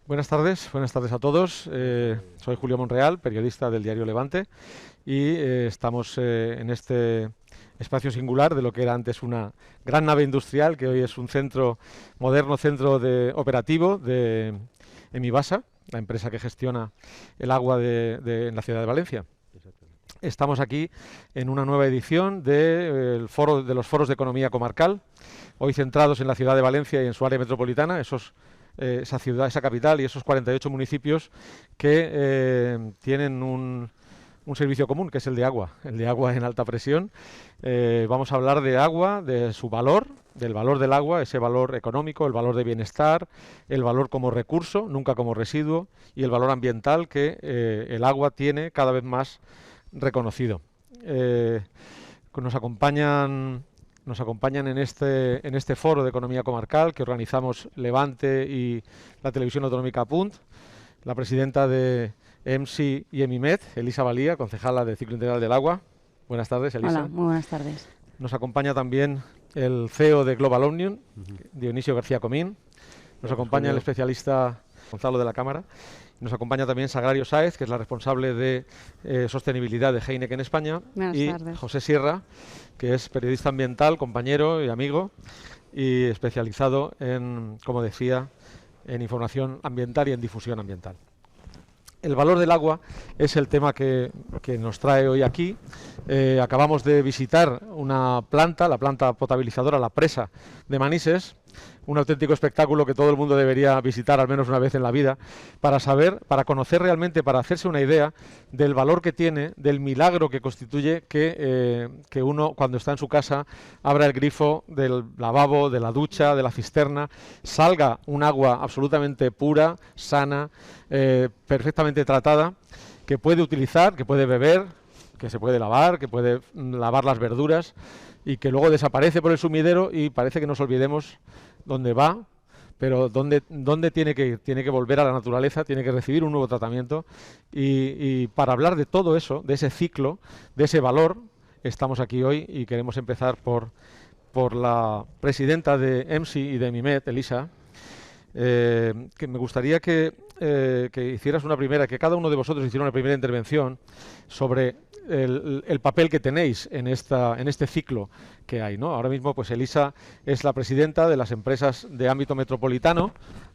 Buenas tardes a todos. Soy Julio Monreal, periodista del diario Levante, y estamos en este espacio singular de lo que era antes una gran nave industrial, que hoy es un moderno centro operativo de Emibasa, la empresa que gestiona el agua en la ciudad de Valencia. Estamos aquí en una nueva edición de los foros de economía comarcal, hoy centrados en la ciudad de Valencia y en su área metropolitana, esa ciudad, esa capital y esos 48 municipios que tienen un servicio común, que es el de agua en alta presión. Vamos a hablar de agua, de su valor, del valor del agua, ese valor económico, el valor de bienestar, el valor como recurso, nunca como residuo, y el valor ambiental que el agua tiene cada vez más reconocido. Nos acompañan en este foro de economía comarcal que organizamos Levante y la Televisión Autonómica Punt, la presidenta de EMSI y Emimet, Elisa Valía, concejala de Ciclo Integral del Agua. Buenas tardes, Elisa. Hola, muy buenas tardes. Nos acompaña también el CEO de Global Omnium, Dionisio García Comín. Nos acompaña el especialista Gonzalo de la Cámara. Nos acompaña también Sagrario Sáez, que es la responsable de sostenibilidad de Heineken en España. Buenas tardes. José Sierra, que es periodista ambiental, compañero y amigo, y especializado en, como decía, en información ambiental y en difusión ambiental. El valor del agua es el tema que nos trae hoy aquí. Acabamos de visitar la planta potabilizadora, la presa de Manises, un auténtico espectáculo que todo el mundo debería visitar al menos una vez en la vida, para conocer realmente, para hacerse una idea del valor que tiene, del milagro que constituye que uno, cuando está en su casa, abra el grifo del lavabo, de la ducha, de la cisterna, salga un agua absolutamente pura, sana, perfectamente tratada, que puede utilizar, que puede beber, que se puede lavar, que puede lavar las verduras, y que luego desaparece por el sumidero y parece que nos olvidemos dónde va, pero dónde tiene que volver a la naturaleza, tiene que recibir un nuevo tratamiento, y para hablar de todo eso, de ese ciclo, de ese valor, estamos aquí hoy y queremos empezar por la presidenta de EMSI y de Emimet, Elisa, que me gustaría que hicieras que cada uno de vosotros hiciera una primera intervención sobre el papel que tenéis en este ciclo que hay, ¿no? Ahora mismo, pues Elisa es la presidenta de las empresas de ámbito metropolitano,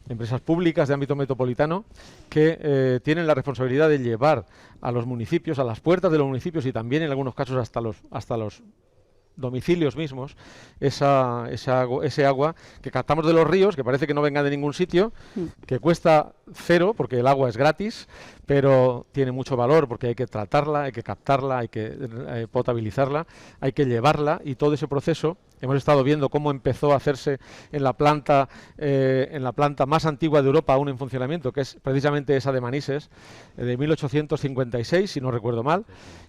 empresas públicas de ámbito metropolitano, que tienen la responsabilidad de llevar a los municipios, a las puertas de los municipios y también en algunos casos hasta los domicilios mismos, ese agua que captamos de los ríos, que parece que no venga de ningún sitio, que cuesta cero porque el agua es gratis, pero tiene mucho valor porque hay que tratarla, hay que captarla, hay que potabilizarla, hay que llevarla, y todo ese proceso hemos estado viendo cómo empezó a hacerse en la planta más antigua de Europa aún en funcionamiento, que es precisamente esa de Manises, de 1856, si no recuerdo mal,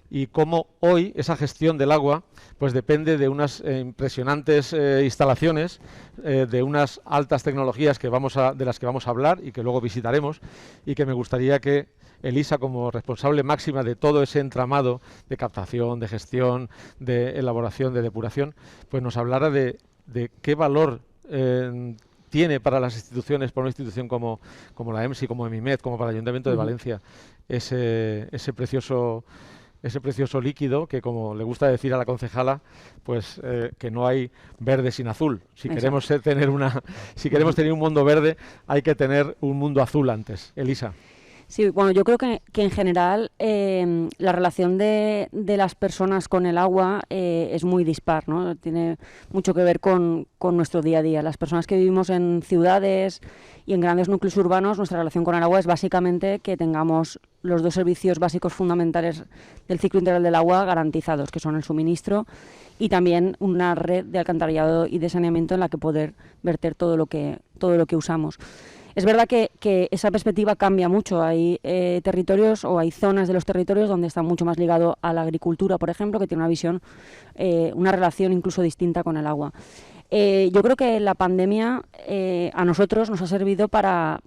y cómo hoy esa gestión del agua pues depende de unas impresionantes instalaciones, de unas altas tecnologías de las que vamos a hablar y que luego visitaremos, y que me gustaría que Elisa, como responsable máxima de todo ese entramado de captación, de gestión, de elaboración, de depuración, pues nos hablara de qué valor tiene para las instituciones, para una institución como la EMSI, como Emimet, como para el Ayuntamiento de Valencia, ese precioso líquido que, como le gusta decir a la concejala, pues que no hay verde sin azul. Si queremos tener un mundo verde, hay que tener un mundo azul antes. Elisa. Sí, bueno, yo creo que en general la relación de las personas con el agua es muy dispar, ¿no? Tiene mucho que ver con nuestro día a día. Las personas que vivimos en ciudades y en grandes núcleos urbanos, nuestra relación con el agua es básicamente que tengamos los dos servicios básicos fundamentales del ciclo integral del agua garantizados, que son el suministro y también una red de alcantarillado y de saneamiento en la que poder verter todo lo que usamos. Es verdad que esa perspectiva cambia mucho. Hay territorios o hay zonas de los territorios donde está mucho más ligado a la agricultura, por ejemplo, que tiene una visión, una relación incluso distinta con el agua. Yo creo que la pandemia a nosotros nos ha servido para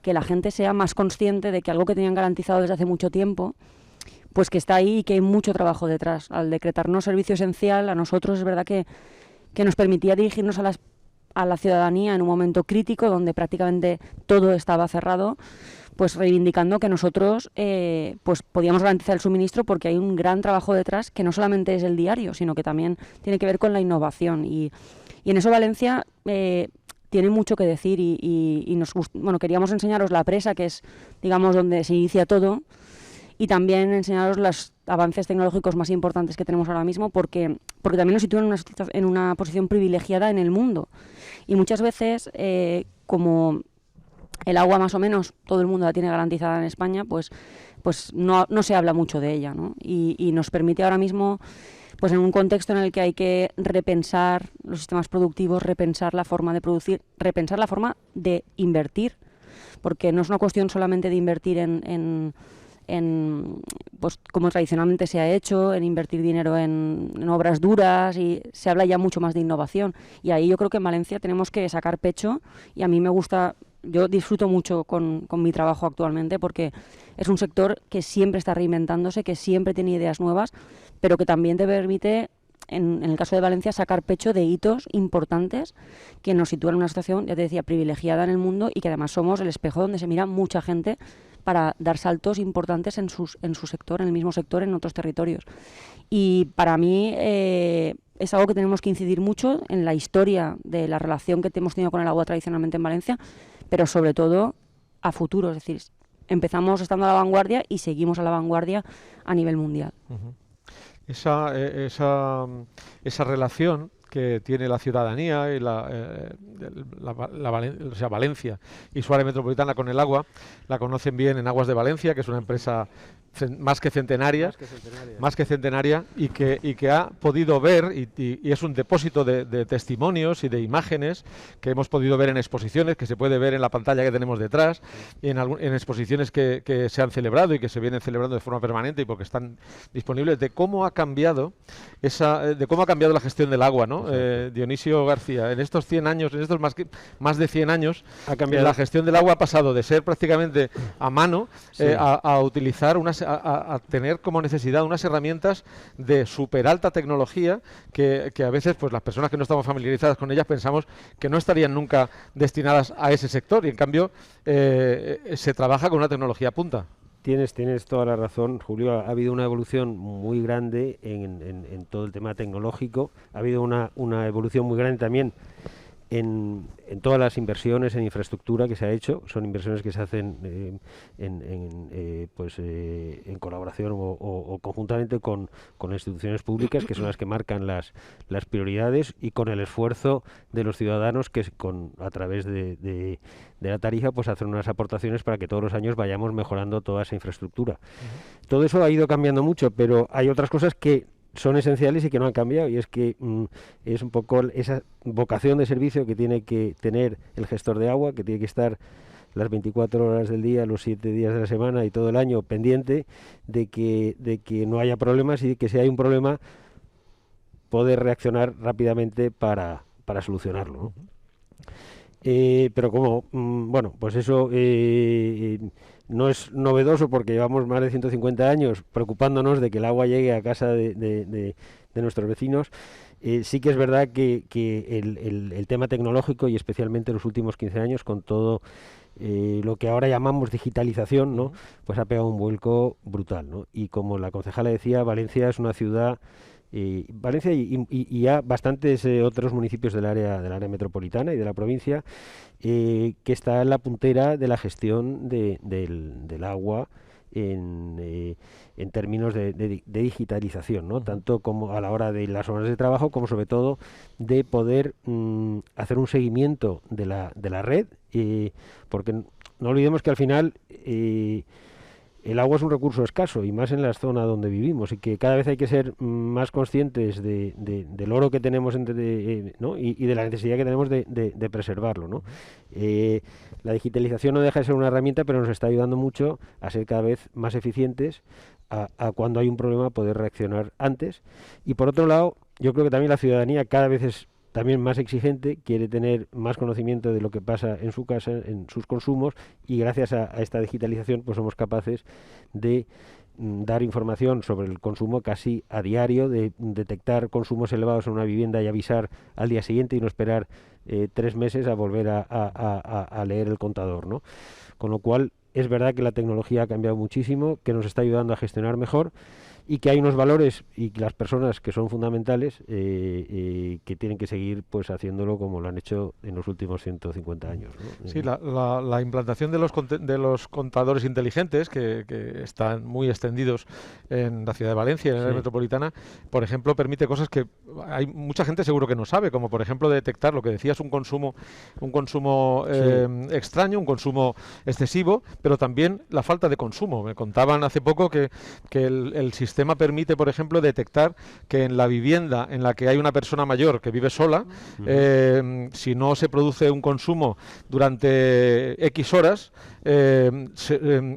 que la gente sea más consciente de que algo que tenían garantizado desde hace mucho tiempo, pues que está ahí y que hay mucho trabajo detrás. Al decretarnos servicio esencial, a nosotros es verdad que nos permitía dirigirnos a a la ciudadanía en un momento crítico donde prácticamente todo estaba cerrado, pues reivindicando que nosotros pues podíamos garantizar el suministro, porque hay un gran trabajo detrás que no solamente es el diario, sino que también tiene que ver con la innovación. Y en eso Valencia tiene mucho que decir y bueno, queríamos enseñaros la presa, que es, digamos, donde se inicia todo, y también enseñaros los avances tecnológicos más importantes que tenemos ahora mismo, porque también nos sitúan en una posición privilegiada en el mundo. Y muchas veces, como el agua más o menos todo el mundo la tiene garantizada en España, pues no se habla mucho de ella, ¿no? Y nos permite ahora mismo, pues en un contexto en el que hay que repensar los sistemas productivos, repensar la forma de producir, repensar la forma de invertir, porque no es una cuestión solamente de invertir en pues como tradicionalmente se ha hecho, en invertir dinero en obras duras, y se habla ya mucho más de innovación. Y ahí yo creo que en Valencia tenemos que sacar pecho, y a mí me gusta, yo disfruto mucho con mi trabajo actualmente, porque es un sector que siempre está reinventándose, que siempre tiene ideas nuevas, pero que también te permite, en el caso de Valencia, sacar pecho de hitos importantes que nos sitúan en una situación, ya te decía, privilegiada en el mundo, y que además somos el espejo donde se mira mucha gente para dar saltos importantes en su sector, en el mismo sector, en otros territorios. Y para mí es algo que tenemos que incidir mucho en la historia de la relación que hemos tenido con el agua tradicionalmente en Valencia, pero sobre todo a futuro. Es decir, empezamos estando a la vanguardia y seguimos a la vanguardia a nivel mundial. Uh-huh. Esa relación que tiene la ciudadanía y o sea, Valencia y su área metropolitana con el agua, la conocen bien en Aguas de Valencia, que es una empresa más que centenaria, y que ha podido ver, y es un depósito de testimonios y de imágenes que hemos podido ver en exposiciones, que se puede ver en la pantalla que tenemos detrás, y en exposiciones que se han celebrado y que se vienen celebrando de forma permanente y porque están disponibles, de cómo ha cambiado la gestión del agua, ¿no? Dionisio García, en estos 100 años, en estos más de 100 años, la gestión del agua ha pasado de ser prácticamente a mano, a utilizar a tener como necesidad unas herramientas de súper alta tecnología que a veces, pues las personas que no estamos familiarizadas con ellas pensamos que no estarían nunca destinadas a ese sector, y en cambio se trabaja con una tecnología punta. Tienes toda la razón, Julio. Ha habido una evolución muy grande en todo el tema tecnológico. Ha habido una evolución muy grande también en todas las inversiones en infraestructura que se ha hecho. Son inversiones que se hacen en colaboración o conjuntamente con instituciones públicas, que son las que marcan las prioridades, y con el esfuerzo de los ciudadanos, que a través de la tarifa pues hacen unas aportaciones para que todos los años vayamos mejorando toda esa infraestructura. Todo eso ha ido cambiando mucho, pero hay otras cosas que son esenciales y que no han cambiado, y es que es un poco esa vocación de servicio que tiene que tener el gestor de agua, que tiene que estar las 24 horas del día, los 7 días de la semana y todo el año pendiente de que no haya problemas, y de que si hay un problema poder reaccionar rápidamente para solucionarlo, ¿no? Pero como, bueno, pues eso no es novedoso, porque llevamos más de 150 años preocupándonos de que el agua llegue a casa de nuestros vecinos. Sí que es verdad que el tema tecnológico, y especialmente en los últimos 15 años, con todo lo que ahora llamamos digitalización, ¿no?, pues ha pegado un vuelco brutal, ¿no? Y como la concejala decía, Valencia es una ciudad, Valencia y ya bastantes otros municipios del área metropolitana y de la provincia, que está en la puntera de la gestión del agua en términos de digitalización, ¿no? Tanto como a la hora de las horas de trabajo, como sobre todo de poder hacer un seguimiento de la red, porque no olvidemos que al final el agua es un recurso escaso, y más en la zona donde vivimos, y que cada vez hay que ser más conscientes del oro que tenemos, ¿no?, y de la necesidad que tenemos de preservarlo, ¿no? La digitalización no deja de ser una herramienta, pero nos está ayudando mucho a ser cada vez más eficientes, a cuando hay un problema poder reaccionar antes. Y por otro lado, yo creo que también la ciudadanía cada vez es también más exigente, quiere tener más conocimiento de lo que pasa en su casa, en sus consumos, y gracias a esta digitalización pues somos capaces de dar información sobre el consumo casi a diario, de detectar consumos elevados en una vivienda y avisar al día siguiente y no esperar 3 meses a volver a leer el contador, ¿no? Con lo cual, es verdad que la tecnología ha cambiado muchísimo, que nos está ayudando a gestionar mejor y que hay unos valores y las personas que son fundamentales que tienen que seguir pues haciéndolo como lo han hecho en los últimos 150 años, ¿no? Sí, la implantación de los contadores inteligentes que están muy extendidos en la ciudad de Valencia, en la área metropolitana, por ejemplo, permite cosas que hay mucha gente seguro que no sabe, como por ejemplo detectar lo que decías, un consumo extraño, un consumo excesivo, pero también la falta de consumo. Me contaban hace poco que el sistema permite, por ejemplo, detectar que en la vivienda en la que hay una persona mayor que vive sola, si no se produce un consumo durante X horas,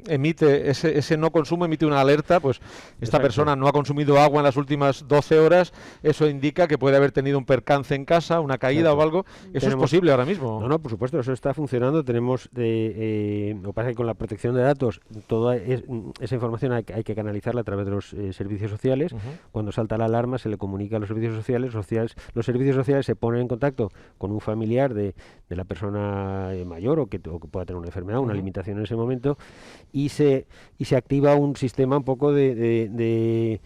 emite ese no consumo, emite una alerta, pues esta persona no ha consumido agua en las últimas 12 horas, eso indica que puede haber tenido un percance en casa, una caída o algo. ¿Eso es posible ahora mismo? No, por supuesto, eso está funcionando. Tenemos, lo que pasa es que con la protección de datos, toda esa información hay que canalizarla a través de los servicios sociales. Cuando salta la alarma se le comunica a los servicios sociales. Los servicios sociales se ponen en contacto con un familiar de la persona mayor o que pueda tener una enfermedad, una limitación en ese momento, y se activa un sistema un poco de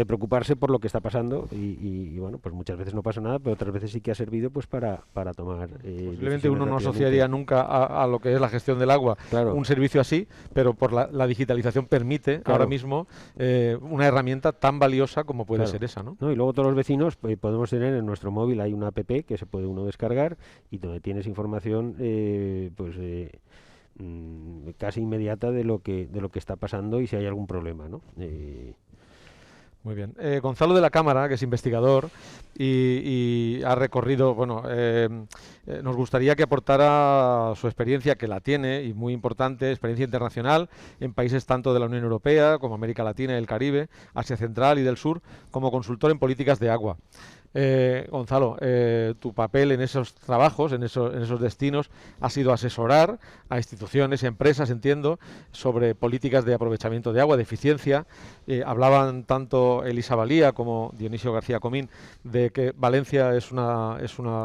preocuparse por lo que está pasando y bueno, pues muchas veces no pasa nada, pero otras veces sí que ha servido pues para tomar posiblemente uno no asociaría nunca a lo que es la gestión del agua un servicio así, pero por la digitalización permite ahora mismo una herramienta tan valiosa como puede ser esa, ¿no? Y luego todos los vecinos podemos tener en nuestro móvil, hay una app que se puede uno descargar y donde tienes información casi inmediata de lo que está pasando y si hay algún problema, ¿no? Muy bien. Gonzalo de la Cámara, que es investigador y ha recorrido, nos gustaría que aportara su experiencia, que la tiene, y muy importante, experiencia internacional en países tanto de la Unión Europea como América Latina y el Caribe, Asia Central y del Sur, como consultor en políticas de agua. Gonzalo, tu papel en esos trabajos, en esos destinos, ha sido asesorar a instituciones y empresas, entiendo, sobre políticas de aprovechamiento de agua, de eficiencia. Hablaban tanto Elisa Valía como Dionisio García Comín de que Valencia es una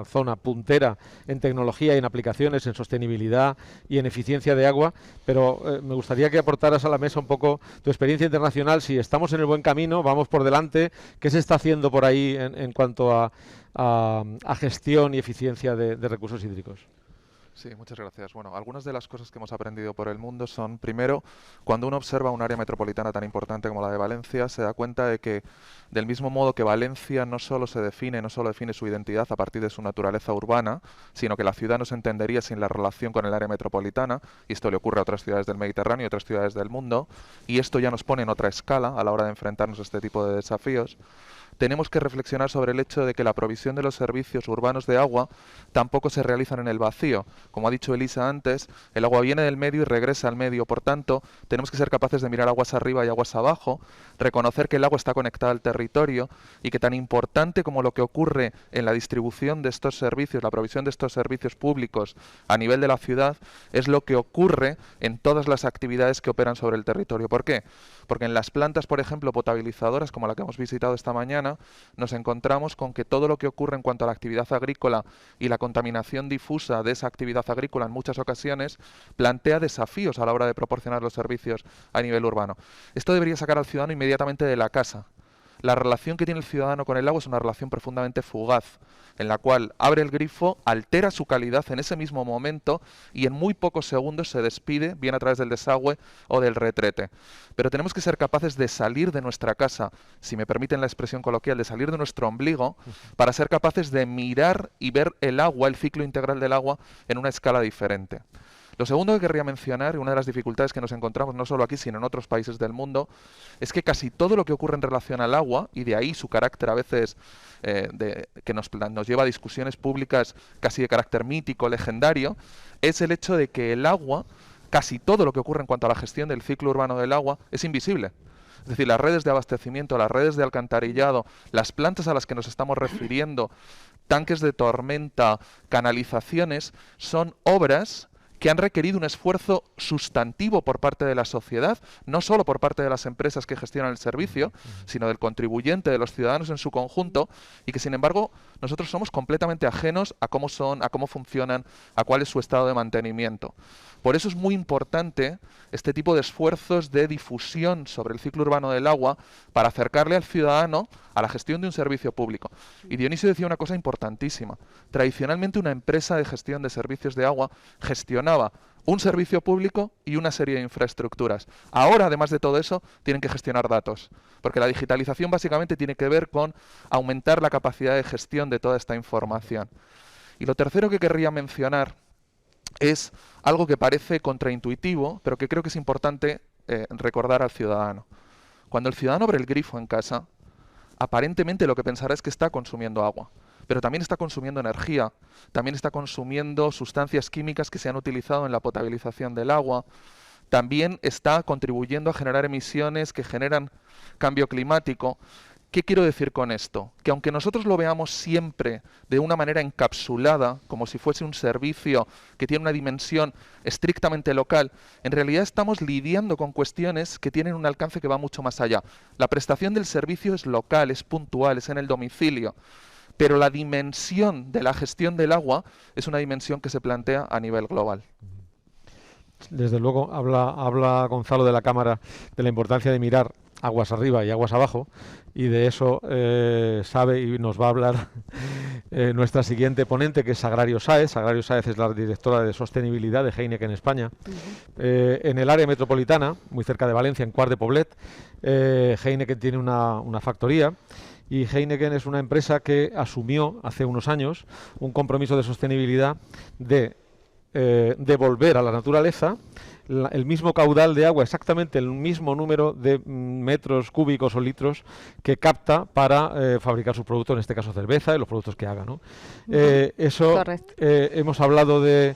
zona puntera en tecnología y en aplicaciones, en sostenibilidad y en eficiencia de agua, pero me gustaría que aportaras a la mesa un poco tu experiencia internacional, si estamos en el buen camino, vamos por delante, ¿qué se está haciendo por ahí en cuanto a gestión y eficiencia de recursos hídricos? Sí, muchas gracias. Bueno, algunas de las cosas que hemos aprendido por el mundo son, primero, cuando uno observa un área metropolitana tan importante como la de Valencia, se da cuenta de que, del mismo modo que Valencia no solo define su identidad a partir de su naturaleza urbana, sino que la ciudad no se entendería sin la relación con el área metropolitana, y esto le ocurre a otras ciudades del Mediterráneo y otras ciudades del mundo, y esto ya nos pone en otra escala a la hora de enfrentarnos a este tipo de desafíos. Tenemos que reflexionar sobre el hecho de que la provisión de los servicios urbanos de agua tampoco se realizan en el vacío. Como ha dicho Elisa antes, el agua viene del medio y regresa al medio. Por tanto, tenemos que ser capaces de mirar aguas arriba y aguas abajo, reconocer que el agua está conectada al territorio y que tan importante como lo que ocurre en la distribución de estos servicios, la provisión de estos servicios públicos a nivel de la ciudad, es lo que ocurre en todas las actividades que operan sobre el territorio. ¿Por qué? Porque en las plantas, por ejemplo, potabilizadoras, como la que hemos visitado esta mañana, nos encontramos con que todo lo que ocurre en cuanto a la actividad agrícola y la contaminación difusa de esa actividad agrícola en muchas ocasiones plantea desafíos a la hora de proporcionar los servicios a nivel urbano. Esto debería sacar al ciudadano inmediatamente de la casa. La relación que tiene el ciudadano con el agua es una relación profundamente fugaz, en la cual abre el grifo, altera su calidad en ese mismo momento y en muy pocos segundos se despide, bien a través del desagüe o del retrete. Pero tenemos que ser capaces de salir de nuestra casa, si me permiten la expresión coloquial, de salir de nuestro ombligo, para ser capaces de mirar y ver el agua, el ciclo integral del agua, en una escala diferente. Lo segundo que querría mencionar, y una de las dificultades que nos encontramos no solo aquí, sino en otros países del mundo, es que casi todo lo que ocurre en relación al agua, y de ahí su carácter a veces que nos lleva a discusiones públicas casi de carácter mítico, legendario, es el hecho de que el agua, casi todo lo que ocurre en cuanto a la gestión del ciclo urbano del agua, es invisible. Es decir, las redes de abastecimiento, las redes de alcantarillado, las plantas a las que nos estamos refiriendo, tanques de tormenta, canalizaciones, son obras que han requerido un esfuerzo sustantivo por parte de la sociedad, no solo por parte de las empresas que gestionan el servicio, sino del contribuyente, de los ciudadanos en su conjunto, y que sin embargo nosotros somos completamente ajenos a cómo son, a cómo funcionan, a cuál es su estado de mantenimiento. Por eso es muy importante este tipo de esfuerzos de difusión sobre el ciclo urbano del agua para acercarle al ciudadano a la gestión de un servicio público. Y Dionisio decía una cosa importantísima. Tradicionalmente una empresa de gestión de servicios de agua gestionaba un servicio público y una serie de infraestructuras. Ahora, además de todo eso, tienen que gestionar datos, porque la digitalización básicamente tiene que ver con aumentar la capacidad de gestión de toda esta información. Y lo tercero que querría mencionar es algo que parece contraintuitivo, pero que creo que es importante recordar al ciudadano. Cuando el ciudadano abre el grifo en casa, aparentemente lo que pensará es que está consumiendo agua, pero también está consumiendo energía, también está consumiendo sustancias químicas que se han utilizado en la potabilización del agua, también está contribuyendo a generar emisiones que generan cambio climático. ¿Qué quiero decir con esto? Que aunque nosotros lo veamos siempre de una manera encapsulada, como si fuese un servicio que tiene una dimensión estrictamente local, en realidad estamos lidiando con cuestiones que tienen un alcance que va mucho más allá. La prestación del servicio es local, es puntual, es en el domicilio, pero la dimensión de la gestión del agua es una dimensión que se plantea a nivel global. Desde luego, habla Gonzalo de la Cámara de la importancia de mirar aguas arriba y aguas abajo, y de eso sabe y nos va a hablar nuestra siguiente ponente, que es Sagrario Sáez. Sagrario Sáez es la directora de sostenibilidad de Heineken España. En el área metropolitana, muy cerca de Valencia, en Quart de Poblet, Heineken tiene una factoría. Y Heineken es una empresa que asumió hace unos años un compromiso de sostenibilidad de devolver a la naturaleza el mismo caudal de agua, exactamente el mismo número de metros cúbicos o litros que capta para fabricar sus productos, en este caso cerveza y los productos que haga, ¿no? Eso hemos hablado de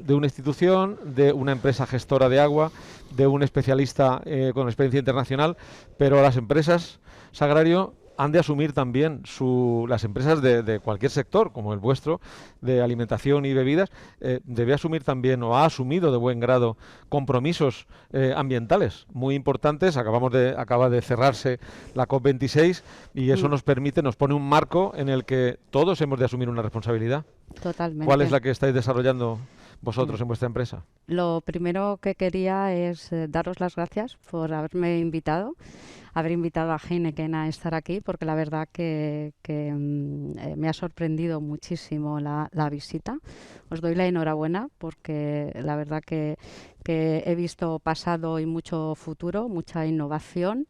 una institución, de una empresa gestora de agua, de un especialista con experiencia internacional, pero las empresas, Sagrario, han de asumir también las empresas de cualquier sector, como el vuestro, de alimentación y bebidas, debe asumir también, o ha asumido de buen grado, compromisos ambientales muy importantes. Acaba de cerrarse la COP26 y eso nos pone un marco en el que todos hemos de asumir una responsabilidad. Totalmente. ¿Cuál es la que estáis desarrollando vosotros en vuestra empresa? Lo primero que quería es daros las gracias por haber invitado a Heineken a estar aquí, porque la verdad que me ha sorprendido muchísimo la visita. Os doy la enhorabuena porque la verdad que he visto pasado y mucho futuro, mucha innovación.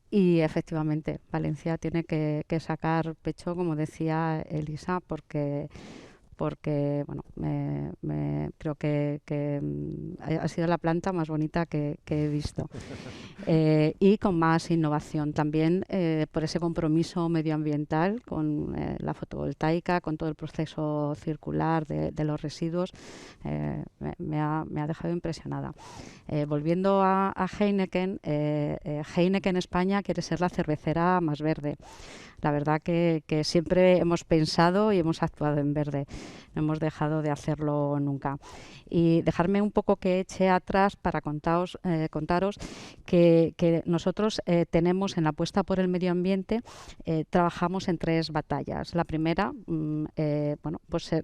Y efectivamente, Valencia tiene que sacar pecho, como decía Elisa, porque bueno, creo que ha sido la planta más bonita que he visto. Y con más innovación también, por ese compromiso medioambiental con la fotovoltaica, con todo el proceso circular de los residuos, me ha dejado impresionada. Volviendo a Heineken, Heineken España quiere ser la cervecera más verde. La verdad que siempre hemos pensado y hemos actuado en verde. No hemos dejado de hacerlo nunca. Y dejarme un poco que eche atrás para contaros que nosotros tenemos en la apuesta por el medio ambiente, trabajamos en 3 batallas. La primera,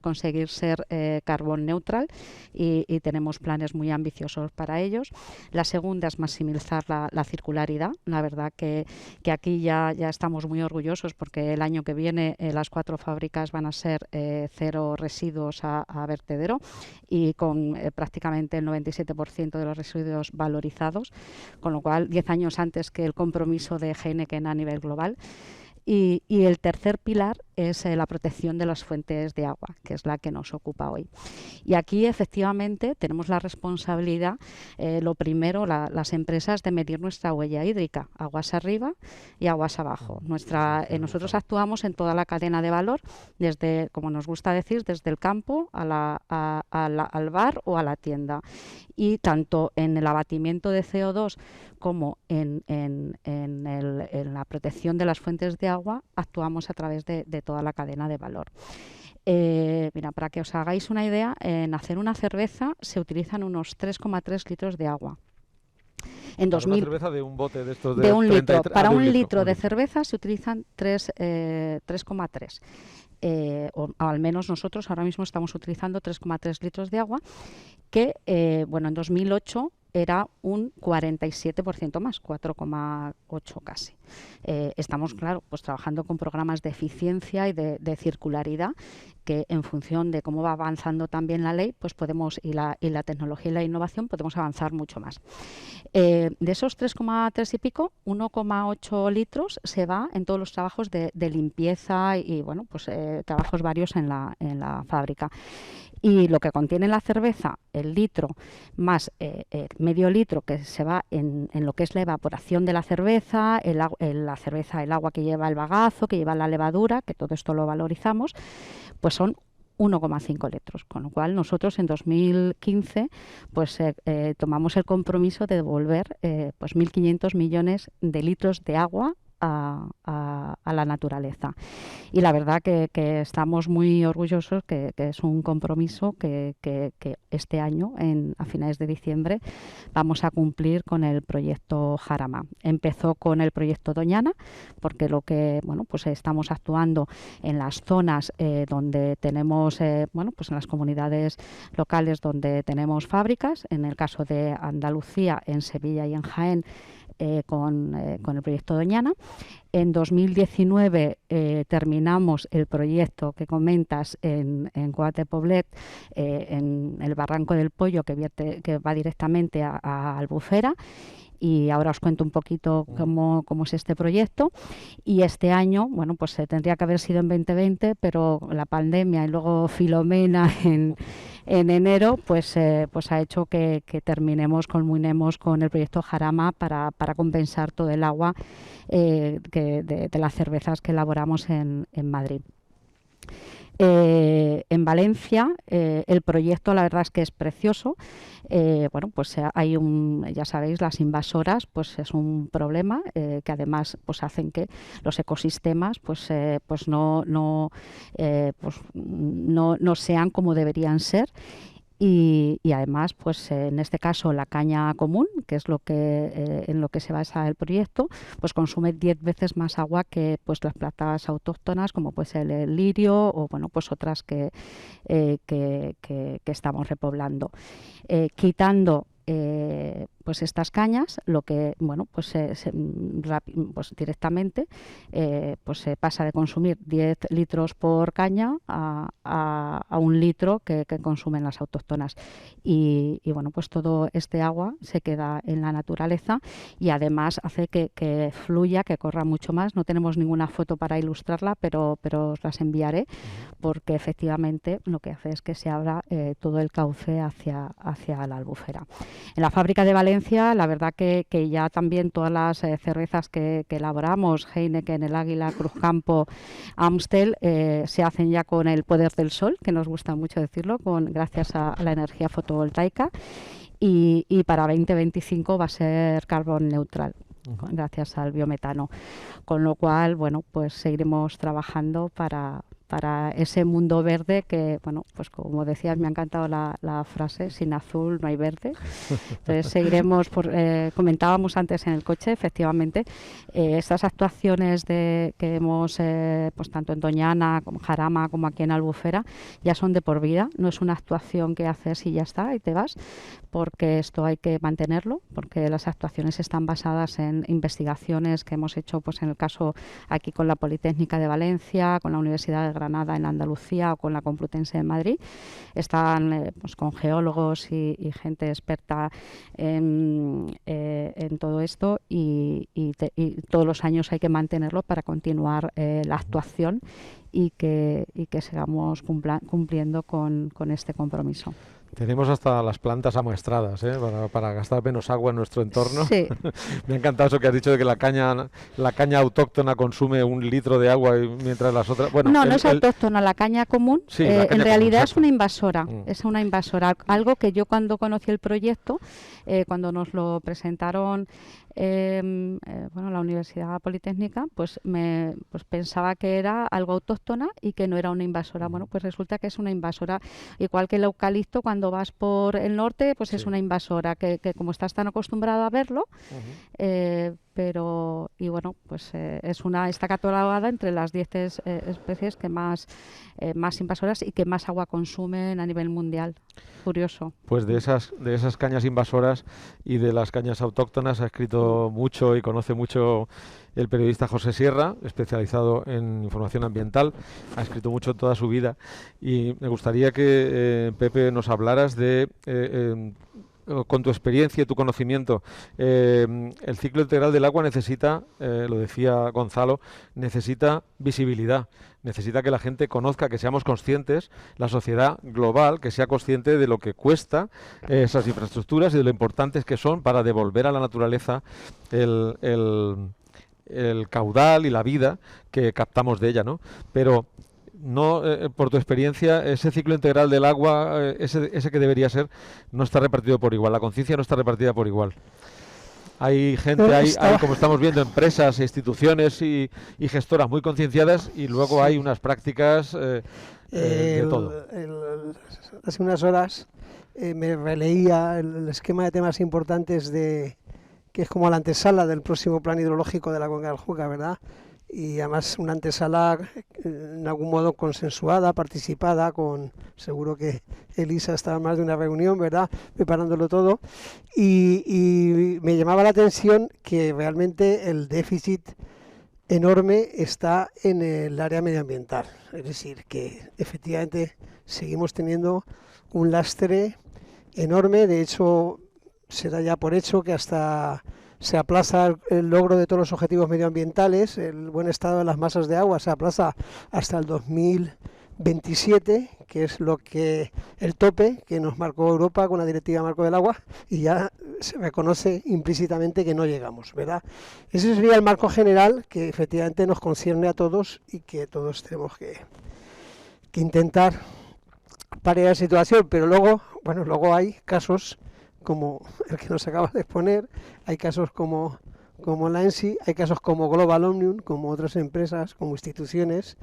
conseguir ser carbón neutral y tenemos planes muy ambiciosos para ellos. La segunda es maximizar la circularidad. La verdad que aquí ya estamos muy orgullosos porque el año que viene las 4 fábricas van a ser 0 residuos a vertedero y con prácticamente el 97% de los residuos valorizados, con lo cual 10 años antes que el compromiso de Heineken a nivel global. Y el tercer pilar es la protección de las fuentes de agua, que es la que nos ocupa hoy. Y aquí efectivamente tenemos la responsabilidad, lo primero, las empresas, de medir nuestra huella hídrica, aguas arriba y aguas abajo. Nosotros actuamos en toda la cadena de valor, desde, como nos gusta decir, desde el campo al bar o a la tienda. Y tanto en el abatimiento de CO2 como en la protección de las fuentes de agua, actuamos a través de toda la cadena de valor. Mira, para que os hagáis una idea, en hacer una cerveza se utilizan unos 3,3 litros de agua. En Para 2000, una cerveza de un bote de estos de de un litro. 33 Para de un un litro de litro. cerveza se utilizan 3,3. O al menos nosotros ahora mismo estamos utilizando 3,3 litros de agua, que bueno, en 2008 era un 47% más, 4,8 casi. Estamos, claro, pues trabajando con programas de eficiencia y de circularidad, que en función de cómo va avanzando también la ley, pues podemos, y la tecnología y la innovación, podemos avanzar mucho más. De esos 3,3 y pico, 1,8 litros se va en todos los trabajos de limpieza y bueno, pues trabajos varios en la fábrica. Y lo que contiene la cerveza, el litro, más medio litro que se va en lo que es la evaporación de la cerveza, el agua que lleva el bagazo, que lleva la levadura, que todo esto lo valorizamos, pues son 1,5 litros, con lo cual nosotros en 2015 pues tomamos el compromiso de devolver pues 1.500 millones de litros de agua a la naturaleza. Y la verdad que estamos muy orgullosos, que es un compromiso que este año, a finales de diciembre, vamos a cumplir con el proyecto Jarama. Empezó con el proyecto Doñana, porque bueno, pues estamos actuando en las zonas donde tenemos, bueno, pues en las comunidades locales donde tenemos fábricas, en el caso de Andalucía, en Sevilla y en Jaén, con el proyecto Doñana. En 2019 terminamos el proyecto que comentas en Cuat de Poblet, en el Barranco del Pollo, que va directamente a Albufera. Y ahora os cuento un poquito cómo es este proyecto. Y este año, bueno, pues tendría que haber sido en 2020, pero la pandemia y luego Filomena en enero, pues ha hecho que culminemos con el proyecto Jarama para compensar todo el agua de las cervezas que elaboramos en Madrid. En Valencia el proyecto la verdad es que es precioso. Bueno, pues ya sabéis, las invasoras pues es un problema que además pues hacen que los ecosistemas pues no sean como deberían ser. Y además, pues en este caso la caña común, que es en lo que se basa el proyecto, pues consume 10 veces más agua que pues las plantas autóctonas, como pues el lirio o bueno, pues otras que estamos repoblando. Quitando pues estas cañas, lo que bueno pues directamente pues se pasa de consumir 10 litros por caña a 1 litro que consumen las autóctonas y bueno, pues todo este agua se queda en la naturaleza y además hace que fluya, que corra mucho más. No tenemos ninguna foto para ilustrarla, pero os las enviaré, porque efectivamente lo que hace es que se abra todo el cauce hacia la Albufera. En la fábrica de Valencia, la verdad que ya también todas las cervezas que elaboramos, Heineken, El Águila, Cruzcampo, Amstel, se hacen ya con el poder del sol, que nos gusta mucho decirlo, gracias a la energía fotovoltaica, y para 2025 va a ser carbón neutral, gracias al biometano. Con lo cual, bueno, pues seguiremos trabajando para ese mundo verde que, bueno, pues como decías, me ha encantado la frase, sin azul no hay verde. Entonces seguiremos, comentábamos antes en el coche, efectivamente, estas actuaciones que hemos, pues tanto en Doñana, como Jarama, como aquí en Albufera, ya son de por vida. No es una actuación que haces y ya está, y te vas, porque esto hay que mantenerlo, porque las actuaciones están basadas en investigaciones que hemos hecho, pues en el caso aquí con la Politécnica de Valencia, con la Universidad de Granada en Andalucía o con la Complutense de Madrid. Están pues con geólogos y gente experta en todo esto y todos los años hay que mantenerlo para continuar la actuación y que sigamos cumpliendo con este compromiso. Tenemos hasta las plantas amuestradas para gastar menos agua en nuestro entorno. Sí. Me ha encantado eso que has dicho de que la caña autóctona consume 1 litro de agua mientras las otras... Bueno, no es autóctona, la caña común. Sí, la caña en realidad común, es una invasora. Es una invasora. Algo que yo cuando conocí el proyecto, cuando nos lo presentaron bueno, la Universidad Politécnica, pues pensaba que era algo autóctona y que no era una invasora. Bueno, pues resulta que es una invasora, igual que el eucalipto cuando vas por el norte, pues es Sí. una invasora que como estás tan acostumbrado a verlo, pero, y bueno, pues está catalogada entre las 10 especies que más invasoras y que más agua consumen a nivel mundial. Curioso. Pues de esas cañas invasoras y de las cañas autóctonas ha escrito mucho y conoce mucho el periodista José Sierra, especializado en información ambiental. Ha escrito mucho toda su vida y me gustaría que, Pepe, nos hablaras de, con tu experiencia y tu conocimiento, el ciclo integral del agua necesita, lo decía Gonzalo, necesita visibilidad. Necesita que la gente conozca, que seamos conscientes, la sociedad global, que sea consciente de lo que cuesta esas infraestructuras y de lo importantes que son para devolver a la naturaleza el caudal y la vida que captamos de ella, ¿no? Pero no, por tu experiencia, ese ciclo integral del agua, ese que debería ser, no está repartido por igual. La conciencia no está repartida por igual. Hay gente, hay, como estamos viendo, empresas, instituciones y gestoras muy concienciadas y luego hay unas prácticas de todo. Hace unas horas me releía el esquema de temas importantes que es como la antesala del próximo plan hidrológico de la Cuenca del Júcar, ¿verdad? Y además una antesala en algún modo consensuada, participada, seguro que Elisa estaba en más de una reunión, ¿verdad?, preparándolo todo, y me llamaba la atención que realmente el déficit enorme está en el área medioambiental, es decir, que efectivamente seguimos teniendo un lastre enorme. De hecho, se da ya por hecho que hasta se aplaza el logro de todos los objetivos medioambientales, el buen estado de las masas de agua se aplaza hasta el 2027, que es el tope que nos marcó Europa con la Directiva Marco del Agua, y ya se reconoce implícitamente que no llegamos, ¿verdad? Ese sería el marco general que efectivamente nos concierne a todos y que todos tenemos que intentar paliar la situación, pero luego hay casos como el que nos acabas de exponer, hay casos como la ENSI, hay casos como Global Omnium, como otras empresas, como instituciones,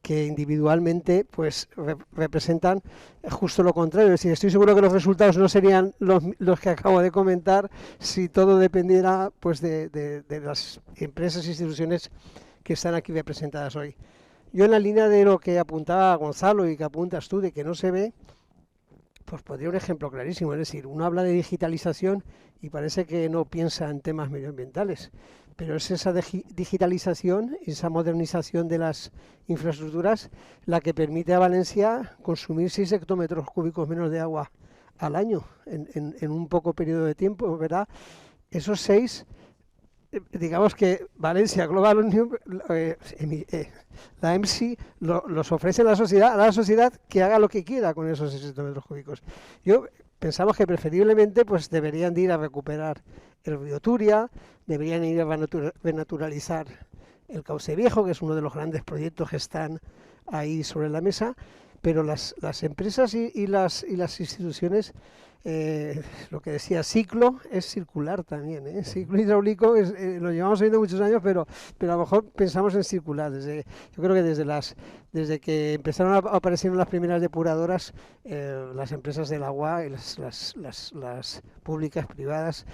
que individualmente pues representan justo lo contrario. Es decir, estoy seguro que los resultados no serían los que acabo de comentar si todo dependiera pues de las empresas e instituciones que están aquí representadas hoy. Yo, en la línea de lo que apuntaba Gonzalo y que apuntas tú, de que no se ve, pues podría un ejemplo clarísimo. Es decir, uno habla de digitalización y parece que no piensa en temas medioambientales, pero es esa digitalización, esa modernización de las infraestructuras la que permite a Valencia consumir 6 hectómetros cúbicos menos de agua al año en un poco periodo de tiempo, ¿verdad? Esos 6, digamos que Valencia, Global Omnium, la EMSI los ofrece a la sociedad que haga lo que quiera con esos 6 hectómetros cúbicos. Pensamos que preferiblemente pues deberían de ir a recuperar el río Turia, deberían ir a renaturalizar el Cauce Viejo, que es uno de los grandes proyectos que están ahí sobre la mesa, pero las empresas y las instituciones, lo que decía ciclo, es circular también, ¿eh? Ciclo hidráulico lo llevamos oyendo muchos años, pero a lo mejor pensamos en circular. Yo creo que desde que empezaron a aparecer las primeras depuradoras, las empresas del agua y las públicas, privadas,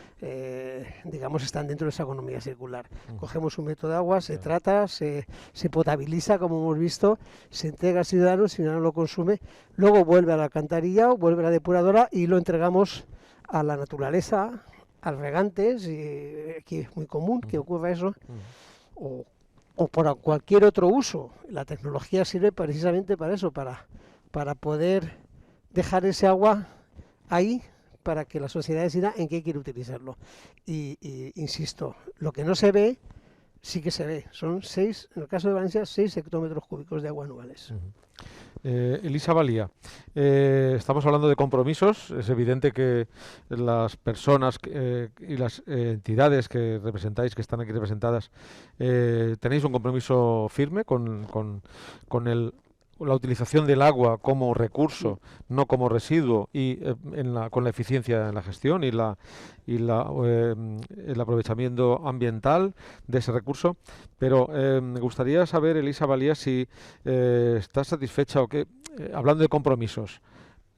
digamos, están dentro de esa economía circular. Cogemos un metro de agua, se trata, se potabiliza, como hemos visto, se entrega al ciudadano, el ciudadano lo consume, luego vuelve al alcantarillado, vuelve a la depuradora y lo entregamos a la naturaleza, al regantes, y aquí es muy común que ocurra eso, o por cualquier otro uso. La tecnología sirve precisamente para eso, para poder dejar ese agua ahí, para que la sociedad decida en qué quiere utilizarlo. Y insisto, lo que no se ve, sí que se ve. Son 6, en el caso de Valencia, 6 hectómetros cúbicos de agua anuales. Elisa Valía, estamos hablando de compromisos. Es evidente que las personas y las entidades que representáis, que están aquí representadas, tenéis un compromiso firme con el la utilización del agua como recurso, no como residuo, y con la eficiencia en la gestión y el aprovechamiento ambiental de ese recurso. Pero me gustaría saber, Elisa Valía, si estás satisfecha o qué, hablando de compromisos.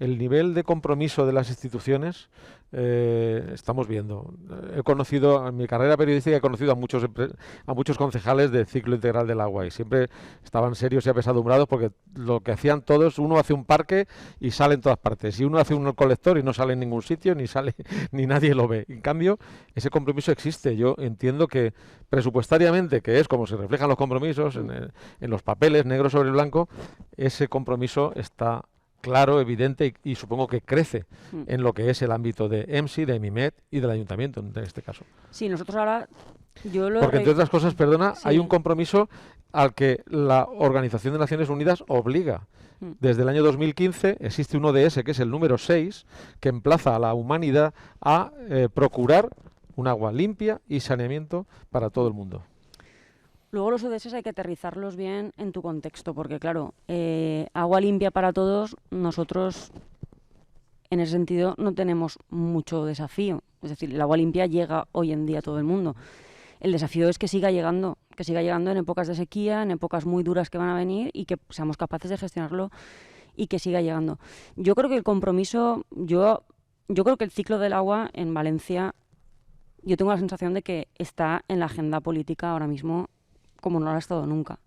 El nivel de compromiso de las instituciones estamos viendo. He conocido, en mi carrera periodística, he conocido a muchos concejales del ciclo integral del agua y siempre estaban serios y apesadumbrados porque lo que hacían todos, uno hace un parque y sale en todas partes, y uno hace un colector y no sale en ningún sitio, ni nadie lo ve. En cambio, ese compromiso existe. Yo entiendo que presupuestariamente, que es como se reflejan los compromisos en los papeles, negro sobre blanco, ese compromiso está claro, evidente y supongo que crece en lo que es el ámbito de EMSI, de MIMED y del ayuntamiento en este caso. Sí, nosotros ahora... Porque entre otras cosas, perdona, sí, hay un compromiso al que la Organización de Naciones Unidas obliga. Desde el año 2015 existe un ODS, que es el número 6, que emplaza a la humanidad a procurar un agua limpia y saneamiento para todo el mundo. Luego los ODS hay que aterrizarlos bien en tu contexto, porque claro, agua limpia para todos, nosotros en ese sentido no tenemos mucho desafío. Es decir, el agua limpia llega hoy en día a todo el mundo. El desafío es que siga llegando en épocas de sequía, en épocas muy duras que van a venir, y que seamos capaces de gestionarlo y que siga llegando. Yo creo que el compromiso, yo creo que el ciclo del agua en Valencia, yo tengo la sensación de que está en la agenda política ahora mismo como no lo ha estado nunca.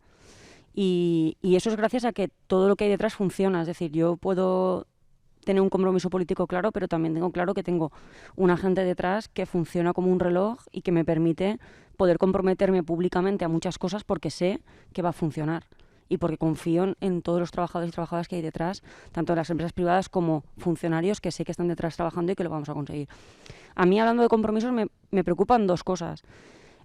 Y eso es gracias a que todo lo que hay detrás funciona. Es decir, yo puedo tener un compromiso político claro, pero también tengo claro que tengo una gente detrás que funciona como un reloj y que me permite poder comprometerme públicamente a muchas cosas porque sé que va a funcionar y porque confío en todos los trabajadores y trabajadoras que hay detrás, tanto en las empresas privadas como funcionarios que sé que están detrás trabajando y que lo vamos a conseguir. A mí, hablando de compromisos, me preocupan dos cosas.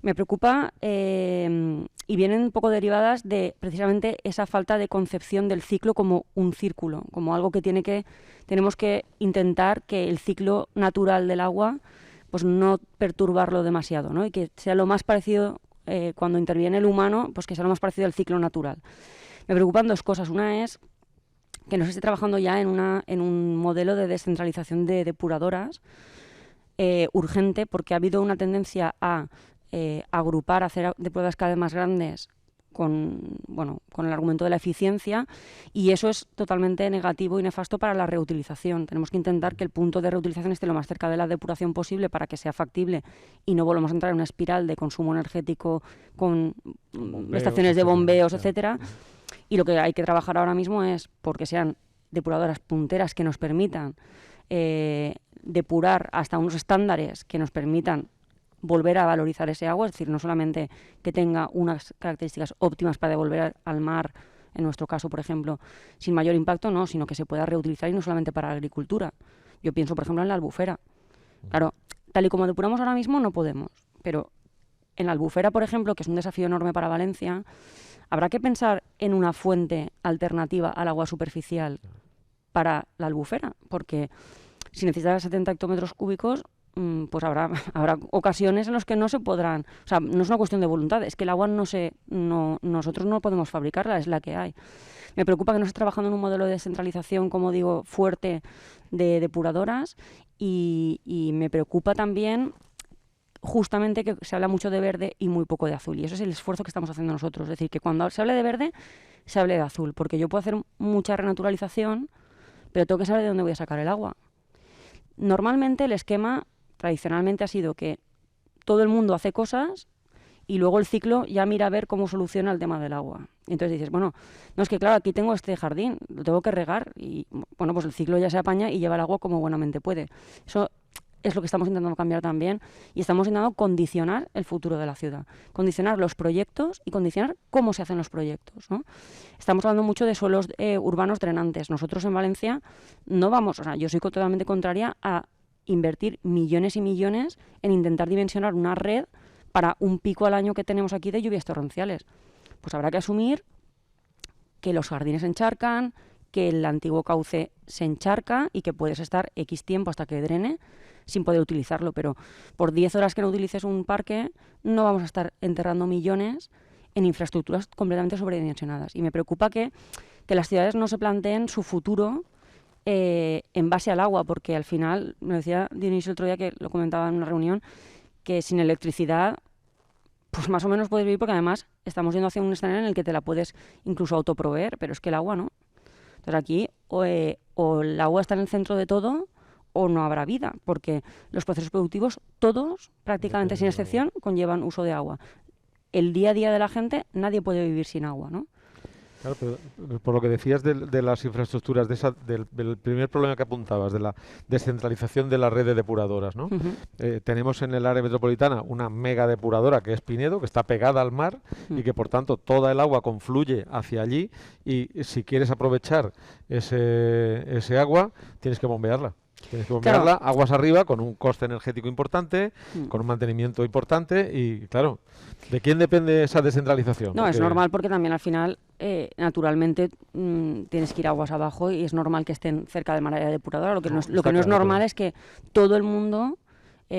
Me preocupa y vienen un poco derivadas de precisamente esa falta de concepción del ciclo como un círculo, como algo que tenemos que intentar que el ciclo natural del agua pues no perturbarlo demasiado, ¿no? Y que sea lo más parecido, cuando interviene el humano, pues que sea lo más parecido al ciclo natural. Me preocupan dos cosas. Una es que no se esté trabajando ya en un modelo de descentralización de depuradoras urgente, porque ha habido una tendencia a agrupar, hacer depuradoras cada vez más grandes con el argumento de la eficiencia, y eso es totalmente negativo y nefasto para la reutilización. Tenemos que intentar que el punto de reutilización esté lo más cerca de la depuración posible para que sea factible y no volvamos a entrar en una espiral de consumo energético con estaciones de bombeos, etcétera. Y lo que hay que trabajar ahora mismo es porque sean depuradoras punteras que nos permitan depurar hasta unos estándares que nos permitan volver a valorizar ese agua, es decir, no solamente que tenga unas características óptimas para devolver al mar, en nuestro caso, por ejemplo, sin mayor impacto, no, sino que se pueda reutilizar, y no solamente para la agricultura. Yo pienso, por ejemplo, en la albufera. Claro, tal y como depuramos ahora mismo no podemos, pero en la albufera, por ejemplo, que es un desafío enorme para Valencia, habrá que pensar en una fuente alternativa al agua superficial para la albufera, porque si necesitas 70 hectómetros cúbicos, pues habrá ocasiones en las que no se podrán, o sea, no es una cuestión de voluntad, es que el agua nosotros no podemos fabricarla, es la que hay. Me preocupa que no se esté trabajando en un modelo de descentralización, como digo, fuerte de depuradoras, y me preocupa también justamente que se habla mucho de verde y muy poco de azul, y eso es el esfuerzo que estamos haciendo nosotros. Es decir, que cuando se hable de verde, se hable de azul, porque yo puedo hacer mucha renaturalización, pero tengo que saber de dónde voy a sacar el agua. Normalmente el esquema tradicionalmente ha sido que todo el mundo hace cosas y luego el ciclo ya mira a ver cómo soluciona el tema del agua. Y entonces dices, bueno, no, es que claro, aquí tengo este jardín, lo tengo que regar, y bueno, pues el ciclo ya se apaña y lleva el agua como buenamente puede. Eso es lo que estamos intentando cambiar también, y estamos intentando condicionar el futuro de la ciudad, condicionar los proyectos y condicionar cómo se hacen los proyectos, ¿no? Estamos hablando mucho de suelos urbanos drenantes. Nosotros en Valencia no vamos, o sea, yo soy totalmente contraria a invertir millones y millones en intentar dimensionar una red para un pico al año que tenemos aquí de lluvias torrenciales. Pues habrá que asumir que los jardines se encharcan, que el antiguo cauce se encharca y que puedes estar X tiempo hasta que drene sin poder utilizarlo, pero por 10 horas que no utilices un parque no vamos a estar enterrando millones en infraestructuras completamente sobredimensionadas. Y me preocupa que que las ciudades no se planteen su futuro en base al agua, porque al final, me decía Dionisio el otro día, que lo comentaba en una reunión, que sin electricidad pues más o menos puedes vivir, porque además estamos yendo hacia un escenario en el que te la puedes incluso autoproveer, pero es que el agua no. Entonces aquí o el agua está en el centro de todo o no habrá vida, porque los procesos productivos, todos, prácticamente sin excepción, conllevan uso de agua. El día a día de la gente, nadie puede vivir sin agua, ¿no? Claro, pero por lo que decías de las infraestructuras, del primer problema que apuntabas, de la descentralización de la red de depuradoras, ¿no? Tenemos en el área metropolitana una mega depuradora que es Pinedo, que está pegada al mar y que por tanto toda el agua confluye hacia allí, y si quieres aprovechar ese agua, tienes que bombearla. Tienes que bombearla aguas arriba, con un coste energético importante, con un mantenimiento importante, y claro, ¿de quién depende esa descentralización? No, es normal, porque también al final, naturalmente, tienes que ir aguas abajo y es normal que estén cerca del área depuradora. Lo que no es normal es que todo el mundo,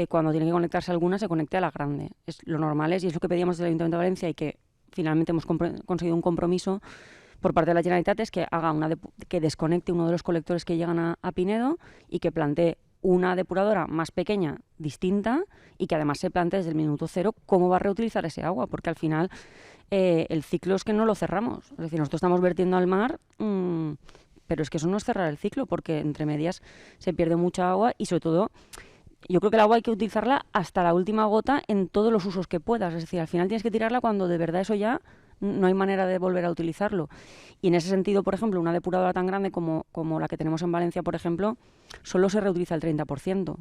cuando tiene que conectarse a alguna, se conecte a la grande. Lo normal es, y es lo que pedíamos del Ayuntamiento de Valencia y que finalmente hemos conseguido un compromiso por parte de la Generalitat, es que haga que desconecte uno de los colectores que llegan a Pinedo y que plantee una depuradora más pequeña, distinta, y que además se plantee desde el minuto cero cómo va a reutilizar ese agua, porque al final el ciclo es que no lo cerramos. Es decir, nosotros estamos vertiendo al mar, pero es que eso no es cerrar el ciclo, porque entre medias se pierde mucha agua y sobre todo yo creo que el agua hay que utilizarla hasta la última gota en todos los usos que puedas. Es decir, al final tienes que tirarla cuando de verdad eso ya no hay manera de volver a utilizarlo. Y en ese sentido, por ejemplo, una depuradora tan grande como la que tenemos en Valencia, por ejemplo, solo se reutiliza el 30%.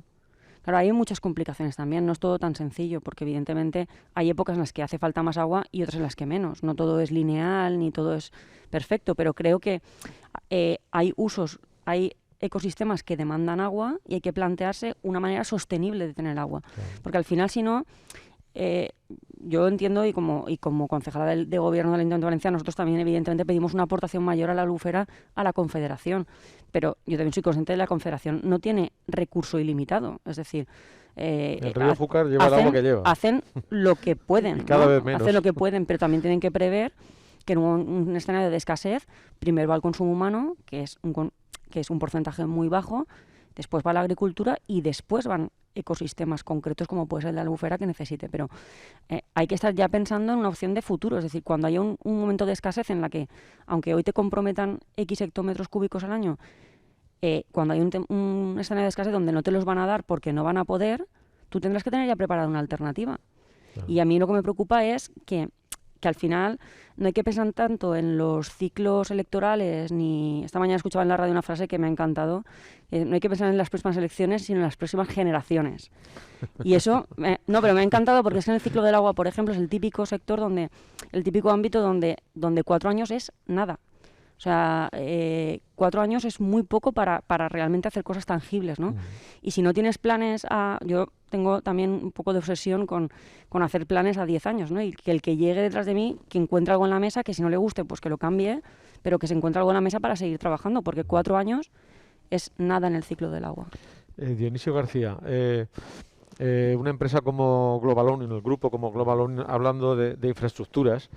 Claro, hay muchas complicaciones también, no es todo tan sencillo, porque evidentemente hay épocas en las que hace falta más agua y otras en las que menos. No todo es lineal, ni todo es perfecto, pero creo que hay ecosistemas que demandan agua y hay que plantearse una manera sostenible de tener agua. Porque al final, si no, yo entiendo, y como concejala de gobierno del Ayuntamiento de Valencia, nosotros también evidentemente pedimos una aportación mayor a la albufera, a la Confederación, pero yo también soy consciente de que la Confederación no tiene recurso ilimitado, es decir, el río Júcar lleva el agua que lleva. Hacen lo que pueden, y cada vez menos. Hacen lo que pueden, pero también tienen que prever que en un escenario de escasez, primero va el consumo humano, que es un porcentaje muy bajo, después va la agricultura y después van ecosistemas concretos como puede ser el de la albufera que necesite, pero hay que estar ya pensando en una opción de futuro, es decir, cuando haya un momento de escasez en la que, aunque hoy te comprometan X hectómetros cúbicos al año, cuando hay un escenario de escasez donde no te los van a dar porque no van a poder, tú tendrás que tener ya preparada una alternativa. Claro. Y a mí lo que me preocupa es que al final no hay que pensar tanto en los ciclos electorales, ni... Esta mañana escuchaba en la radio una frase que me ha encantado, no hay que pensar en las próximas elecciones, sino en las próximas generaciones. Y eso, no, pero me ha encantado porque es que en el ciclo del agua, por ejemplo, es el típico sector el típico ámbito donde 4 años es nada. O sea, 4 años es muy poco para realmente hacer cosas tangibles, ¿no? Y si no tienes planes yo tengo también un poco de obsesión con hacer planes a 10 años, ¿no? Y que el que llegue detrás de mí, que encuentre algo en la mesa, que si no le guste, pues que lo cambie, pero que se encuentre algo en la mesa para seguir trabajando, porque 4 años es nada en el ciclo del agua. Dionisio García, una empresa como Globalone, en el grupo como Globalone, hablando de infraestructuras,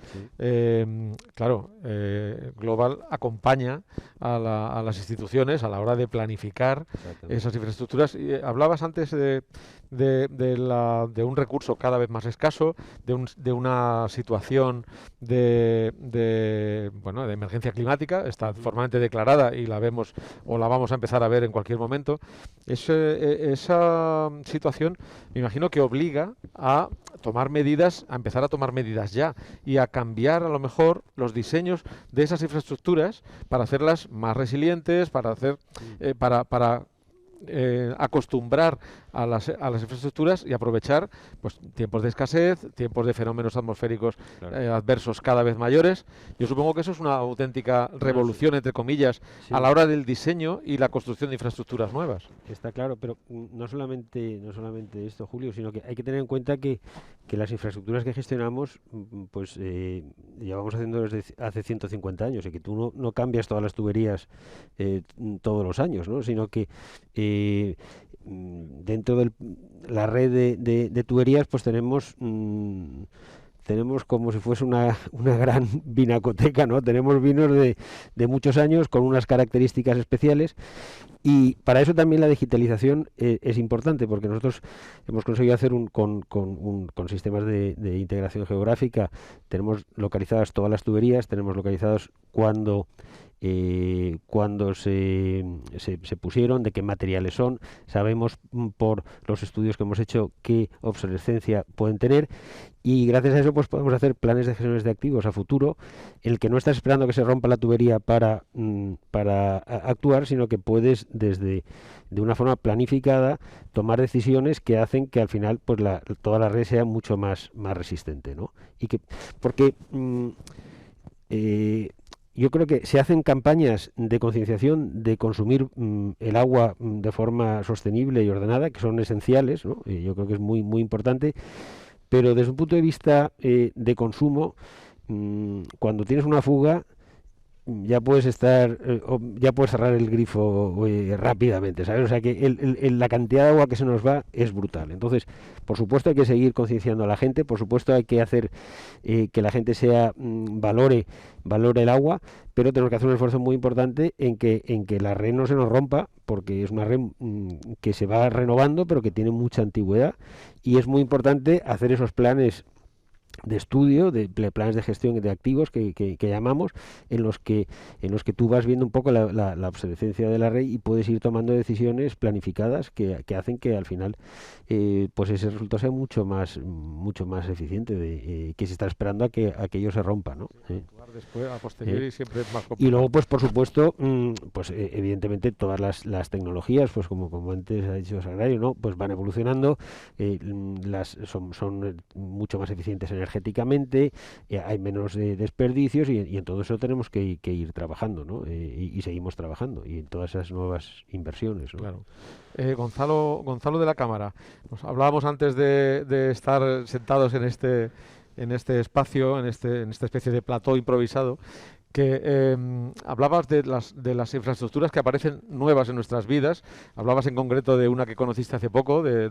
claro, Global acompaña a las instituciones a la hora de planificar esas infraestructuras. Y, hablabas antes de un recurso cada vez más escaso, de una situación de emergencia climática, está formalmente declarada y la vemos o la vamos a empezar a ver en cualquier momento. Esa situación me imagino que obliga a empezar a tomar medidas ya y a cambiar a lo mejor los diseños de esas infraestructuras para hacerlas más resilientes, para acostumbrar a las infraestructuras y aprovechar pues tiempos de escasez, tiempos de fenómenos atmosféricos adversos cada vez mayores. Yo supongo que eso es una auténtica revolución, entre comillas, a la hora del diseño y la construcción de infraestructuras nuevas. Está claro, pero no solamente esto, Julio, sino que hay que tener en cuenta que las infraestructuras que gestionamos pues llevamos haciendo desde hace 150 años y que tú no cambias todas las tuberías todos los años, ¿no? Sino que dentro de la red de tuberías pues tenemos tenemos como si fuese una gran vinacoteca, ¿no? Tenemos vinos de muchos años con unas características especiales, y para eso también la digitalización es importante, porque nosotros hemos conseguido hacer con sistemas de integración geográfica, tenemos localizadas todas las tuberías, tenemos localizados cuando se pusieron, de qué materiales son, sabemos por los estudios que hemos hecho qué obsolescencia pueden tener, y gracias a eso pues podemos hacer planes de gestiones de activos a futuro, en el que no estás esperando que se rompa la tubería para actuar, sino que puedes de una forma planificada tomar decisiones que hacen que al final pues toda la red sea mucho más resistente, ¿no? Porque yo creo que se hacen campañas de concienciación de consumir el agua de forma sostenible y ordenada, que son esenciales, ¿no? Yo creo que es muy, muy importante, pero desde un punto de vista de consumo, cuando tienes una fuga, ya puedes ya puedes cerrar el grifo rápidamente, ¿sabes? O sea que la cantidad de agua que se nos va es brutal. Entonces, por supuesto hay que seguir concienciando a la gente, por supuesto hay que hacer que la gente valore el agua, pero tenemos que hacer un esfuerzo muy importante en que la red no se nos rompa, porque es una red que se va renovando, pero que tiene mucha antigüedad, y es muy importante hacer esos planes de estudio, de planes de gestión de activos que llamamos, en los que tú vas viendo un poco la obsolescencia de la red y puedes ir tomando decisiones planificadas que hacen que al final pues ese resultado sea mucho más eficiente que se está esperando a que aquello se rompa, ¿no? Después, a posteriori, siempre es más complicado. Y luego, pues por supuesto, pues evidentemente todas las tecnologías, pues como antes ha dicho Sagrario, ¿no? Pues van evolucionando, son mucho más eficientes energéticamente, hay menos desperdicios, y en todo eso tenemos que ir trabajando, ¿no? Y seguimos trabajando, y en todas esas nuevas inversiones, ¿no? Claro. Gonzalo de la Cámara, nos hablábamos antes de estar sentados en este espacio, en esta especie de plató improvisado, que hablabas de las infraestructuras que aparecen nuevas en nuestras vidas. Hablabas en concreto de una que conociste hace poco, de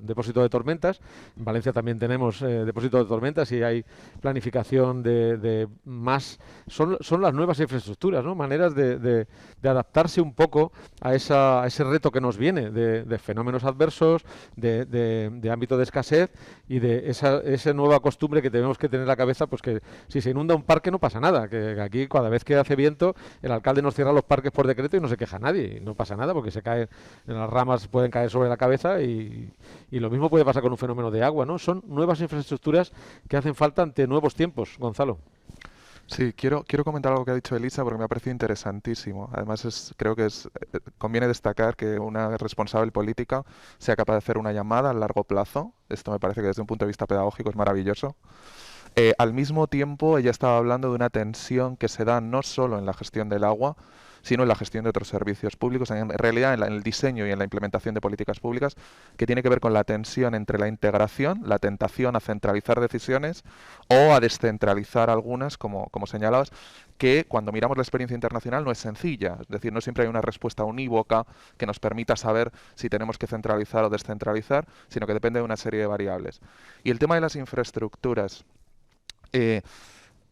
depósito de tormentas. En Valencia también tenemos depósito de tormentas, y hay planificación de más. Son las nuevas infraestructuras, ¿no? Maneras de adaptarse un poco a ese reto que nos viene de fenómenos adversos, de ámbito de escasez, y de esa nueva costumbre que tenemos que tener en la cabeza, pues que si se inunda un parque no pasa nada, que aquí cada vez que hace viento el alcalde nos cierra los parques por decreto y no se queja nadie, y no pasa nada porque se caen, en las ramas pueden caer sobre la cabeza, y lo mismo puede pasar con un fenómeno de agua, ¿no? Son nuevas infraestructuras que hacen falta ante nuevos tiempos. Gonzalo. Sí, quiero comentar algo que ha dicho Elisa, porque me ha parecido interesantísimo. Además, creo que conviene destacar que una responsable política sea capaz de hacer una llamada a largo plazo. Esto me parece que desde un punto de vista pedagógico es maravilloso. Al mismo tiempo, ella estaba hablando de una tensión que se da no solo en la gestión del agua, sino en la gestión de otros servicios públicos, en realidad en el diseño y en la implementación de políticas públicas, que tiene que ver con la tensión entre la integración, la tentación a centralizar decisiones o a descentralizar algunas, como señalabas, que cuando miramos la experiencia internacional no es sencilla. Es decir, no siempre hay una respuesta unívoca que nos permita saber si tenemos que centralizar o descentralizar, sino que depende de una serie de variables. Y el tema de las infraestructuras.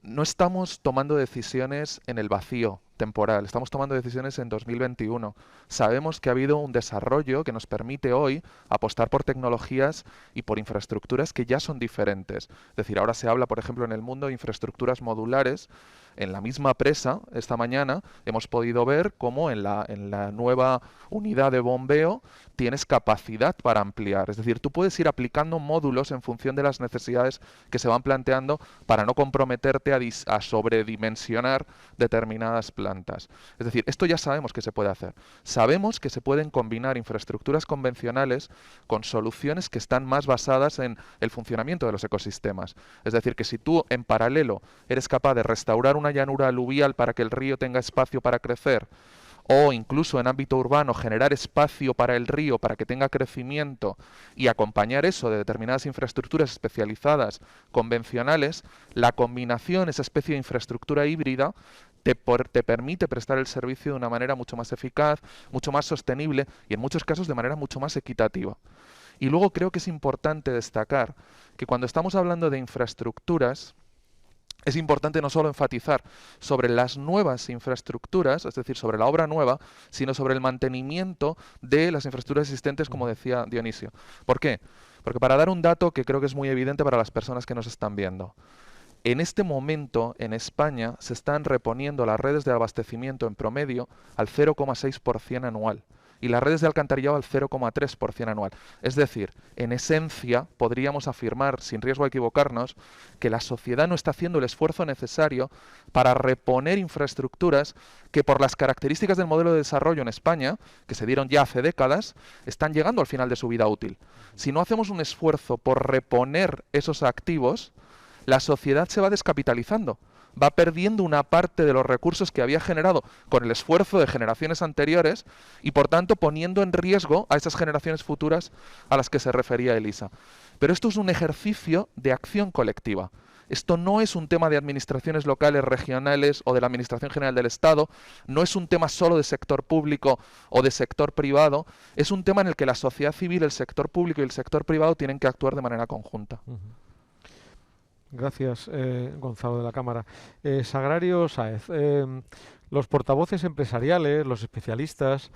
No estamos tomando decisiones en el vacío temporal, estamos tomando decisiones en 2021. Sabemos que ha habido un desarrollo que nos permite hoy apostar por tecnologías y por infraestructuras que ya son diferentes. Es decir, ahora se habla, por ejemplo, en el mundo de infraestructuras modulares. En la misma presa, esta mañana, hemos podido ver cómo en la nueva unidad de bombeo tienes capacidad para ampliar. Es decir, tú puedes ir aplicando módulos en función de las necesidades que se van planteando para no comprometerte a sobredimensionar determinadas plantas. Es decir, esto ya sabemos que se puede hacer. Sabemos que se pueden combinar infraestructuras convencionales con soluciones que están más basadas en el funcionamiento de los ecosistemas. Es decir, que si tú en paralelo eres capaz de restaurar una llanura aluvial para que el río tenga espacio para crecer, o incluso en ámbito urbano generar espacio para el río para que tenga crecimiento, y acompañar eso de determinadas infraestructuras especializadas convencionales, la combinación, esa especie de infraestructura híbrida, te permite prestar el servicio de una manera mucho más eficaz, mucho más sostenible y en muchos casos de manera mucho más equitativa. Y luego creo que es importante destacar que cuando estamos hablando de infraestructuras, es importante no solo enfatizar sobre las nuevas infraestructuras, es decir, sobre la obra nueva, sino sobre el mantenimiento de las infraestructuras existentes, como decía Dionisio. ¿Por qué? Porque para dar un dato que creo que es muy evidente para las personas que nos están viendo, en este momento en España se están reponiendo las redes de abastecimiento en promedio al 0,6% anual y las redes de alcantarillado al 0,3% anual. Es decir, en esencia, podríamos afirmar, sin riesgo a equivocarnos, que la sociedad no está haciendo el esfuerzo necesario para reponer infraestructuras que, por las características del modelo de desarrollo en España, que se dieron ya hace décadas, están llegando al final de su vida útil. Si no hacemos un esfuerzo por reponer esos activos, la sociedad se va descapitalizando, va perdiendo una parte de los recursos que había generado con el esfuerzo de generaciones anteriores y, por tanto, poniendo en riesgo a esas generaciones futuras a las que se refería Elisa. Pero esto es un ejercicio de acción colectiva. Esto no es un tema de administraciones locales, regionales o de la Administración General del Estado, no es un tema solo de sector público o de sector privado, es un tema en el que la sociedad civil, el sector público y el sector privado tienen que actuar de manera conjunta. Gracias, Gonzalo de la Cámara. Sagrario Sáez, los portavoces empresariales, los especialistas,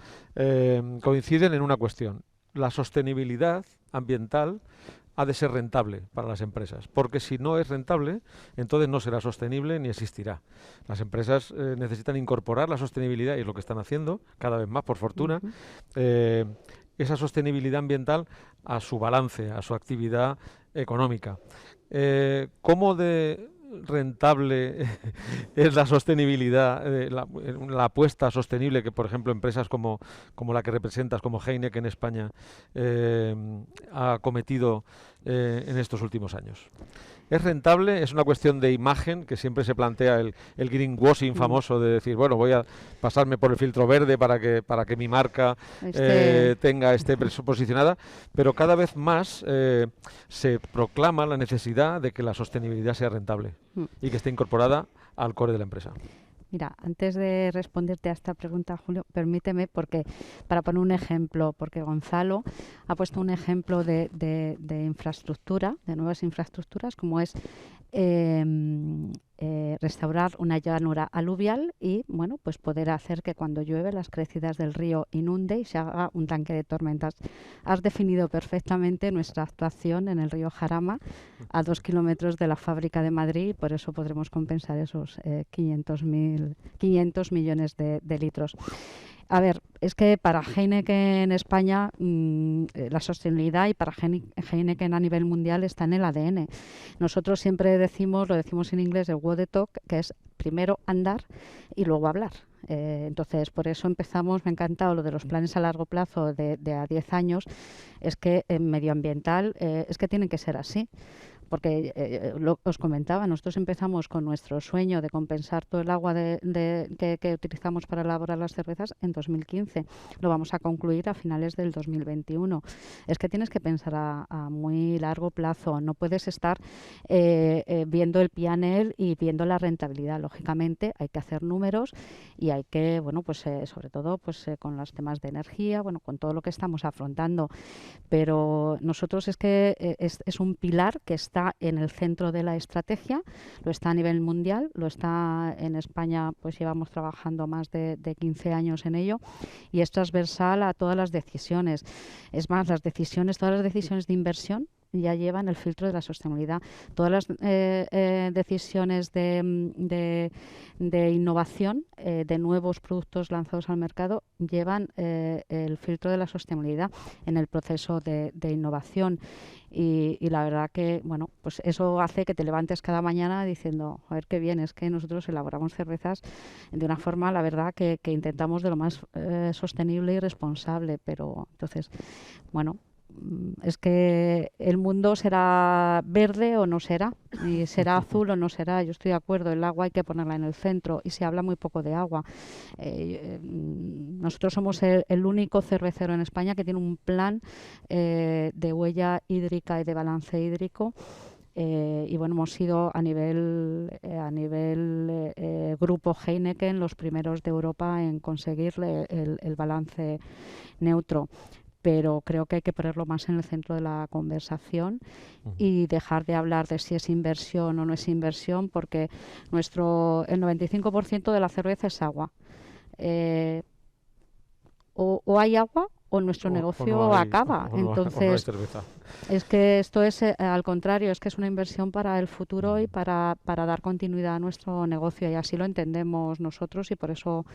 coinciden en una cuestión. La sostenibilidad ambiental ha de ser rentable para las empresas, porque si no es rentable, entonces no será sostenible ni existirá. Las empresas necesitan incorporar la sostenibilidad, y es lo que están haciendo, cada vez más, por fortuna, esa sostenibilidad ambiental a su balance, a su actividad económica. ¿Cómo de rentable es la sostenibilidad, la apuesta sostenible que, por ejemplo, empresas como la que representas, como Heineken en España, ha cometido en estos últimos años? ¿Es rentable? ¿Es una cuestión de imagen que siempre se plantea el greenwashing famoso de decir, bueno, voy a pasarme por el filtro verde para que mi marca esté posicionada? Pero cada vez más se proclama la necesidad de que la sostenibilidad sea rentable y que esté incorporada al core de la empresa. Mira, antes de responderte a esta pregunta, Julio, permíteme, para poner un ejemplo, porque Gonzalo ha puesto un ejemplo de infraestructura, de nuevas infraestructuras, como es restaurar una llanura aluvial y, bueno, pues poder hacer que cuando llueve las crecidas del río inunde y se haga un tanque de tormentas. Has definido perfectamente nuestra actuación en el río Jarama, a 2 kilómetros de la fábrica de Madrid, y por eso podremos compensar esos 500 millones de litros. A ver, es que para Heineken en España la sostenibilidad, y para Heineken a nivel mundial, está en el ADN. Nosotros siempre lo decimos en inglés, el walk the talk, que es primero andar y luego hablar. Entonces, por eso empezamos, me ha encantado lo de los planes a largo plazo de a 10 años, es que en medioambiental es que tienen que ser así. Porque os comentaba, nosotros empezamos con nuestro sueño de compensar todo el agua que utilizamos para elaborar las cervezas en 2015. Lo vamos a concluir a finales del 2021. Es que tienes que pensar a muy largo plazo. No puedes estar viendo el P&L y viendo la rentabilidad. Lógicamente hay que hacer números y hay que, bueno, pues sobre todo pues con los temas de energía, bueno, con todo lo que estamos afrontando. Pero nosotros es que es un pilar que está en el centro de la estrategia, lo está a nivel mundial, lo está en España, pues llevamos trabajando más de 15 años en ello, y es transversal a todas las decisiones. Es más, todas las decisiones de inversión ya llevan el filtro de la sostenibilidad. Todas las decisiones de innovación, de nuevos productos lanzados al mercado, llevan el filtro de la sostenibilidad en el proceso de innovación. Y la verdad que, bueno, pues eso hace que te levantes cada mañana diciendo, a ver qué bien, es que nosotros elaboramos cervezas de una forma, la verdad, que intentamos de lo más sostenible y responsable. Pero entonces, bueno, es que el mundo será verde o no será, y será azul o no será. Yo estoy de acuerdo, el agua hay que ponerla en el centro y se habla muy poco de agua. Nosotros somos el único cervecero en España que tiene un plan de huella hídrica y de balance hídrico. Y bueno, hemos sido a nivel grupo Heineken los primeros de Europa en conseguir el balance neutro. pero creo que hay que ponerlo más en el centro de la conversación y dejar de hablar de si es inversión o no es inversión, porque el 95% de la cerveza es agua. O hay agua o nuestro negocio no hay, acaba. o no hay Entonces, cerveza. es que esto es al contrario, es que es una inversión para el futuro y para dar continuidad a nuestro negocio, y así lo entendemos nosotros, y por eso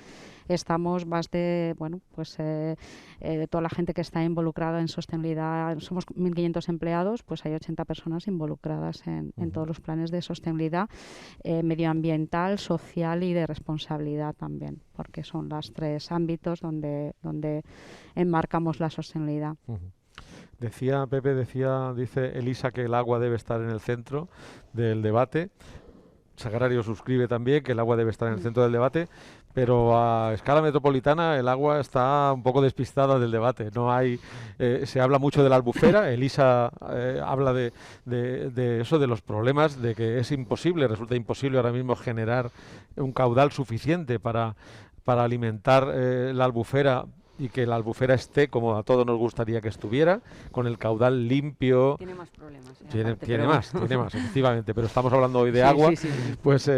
estamos más de, bueno, pues de toda la gente que está involucrada en sostenibilidad. Somos 1.500 empleados, pues hay 80 personas involucradas en todos los planes de sostenibilidad medioambiental, social y de responsabilidad también, porque son los 3 ámbitos donde enmarcamos la sostenibilidad. Decía Pepe, dice Elisa que el agua debe estar en el centro del debate. Sagrario suscribe también que el agua debe estar en el centro del debate, pero a escala metropolitana el agua está un poco despistada del debate. No hay, se habla mucho de la albufera. Elisa habla de eso, de los problemas, de que es imposible, resulta imposible ahora mismo generar un caudal suficiente para alimentar la albufera, y que la albufera esté como a todos nos gustaría que estuviera, con el caudal limpio. Tiene más problemas. Tiene más, efectivamente, pero estamos hablando hoy de agua. Sí. Pues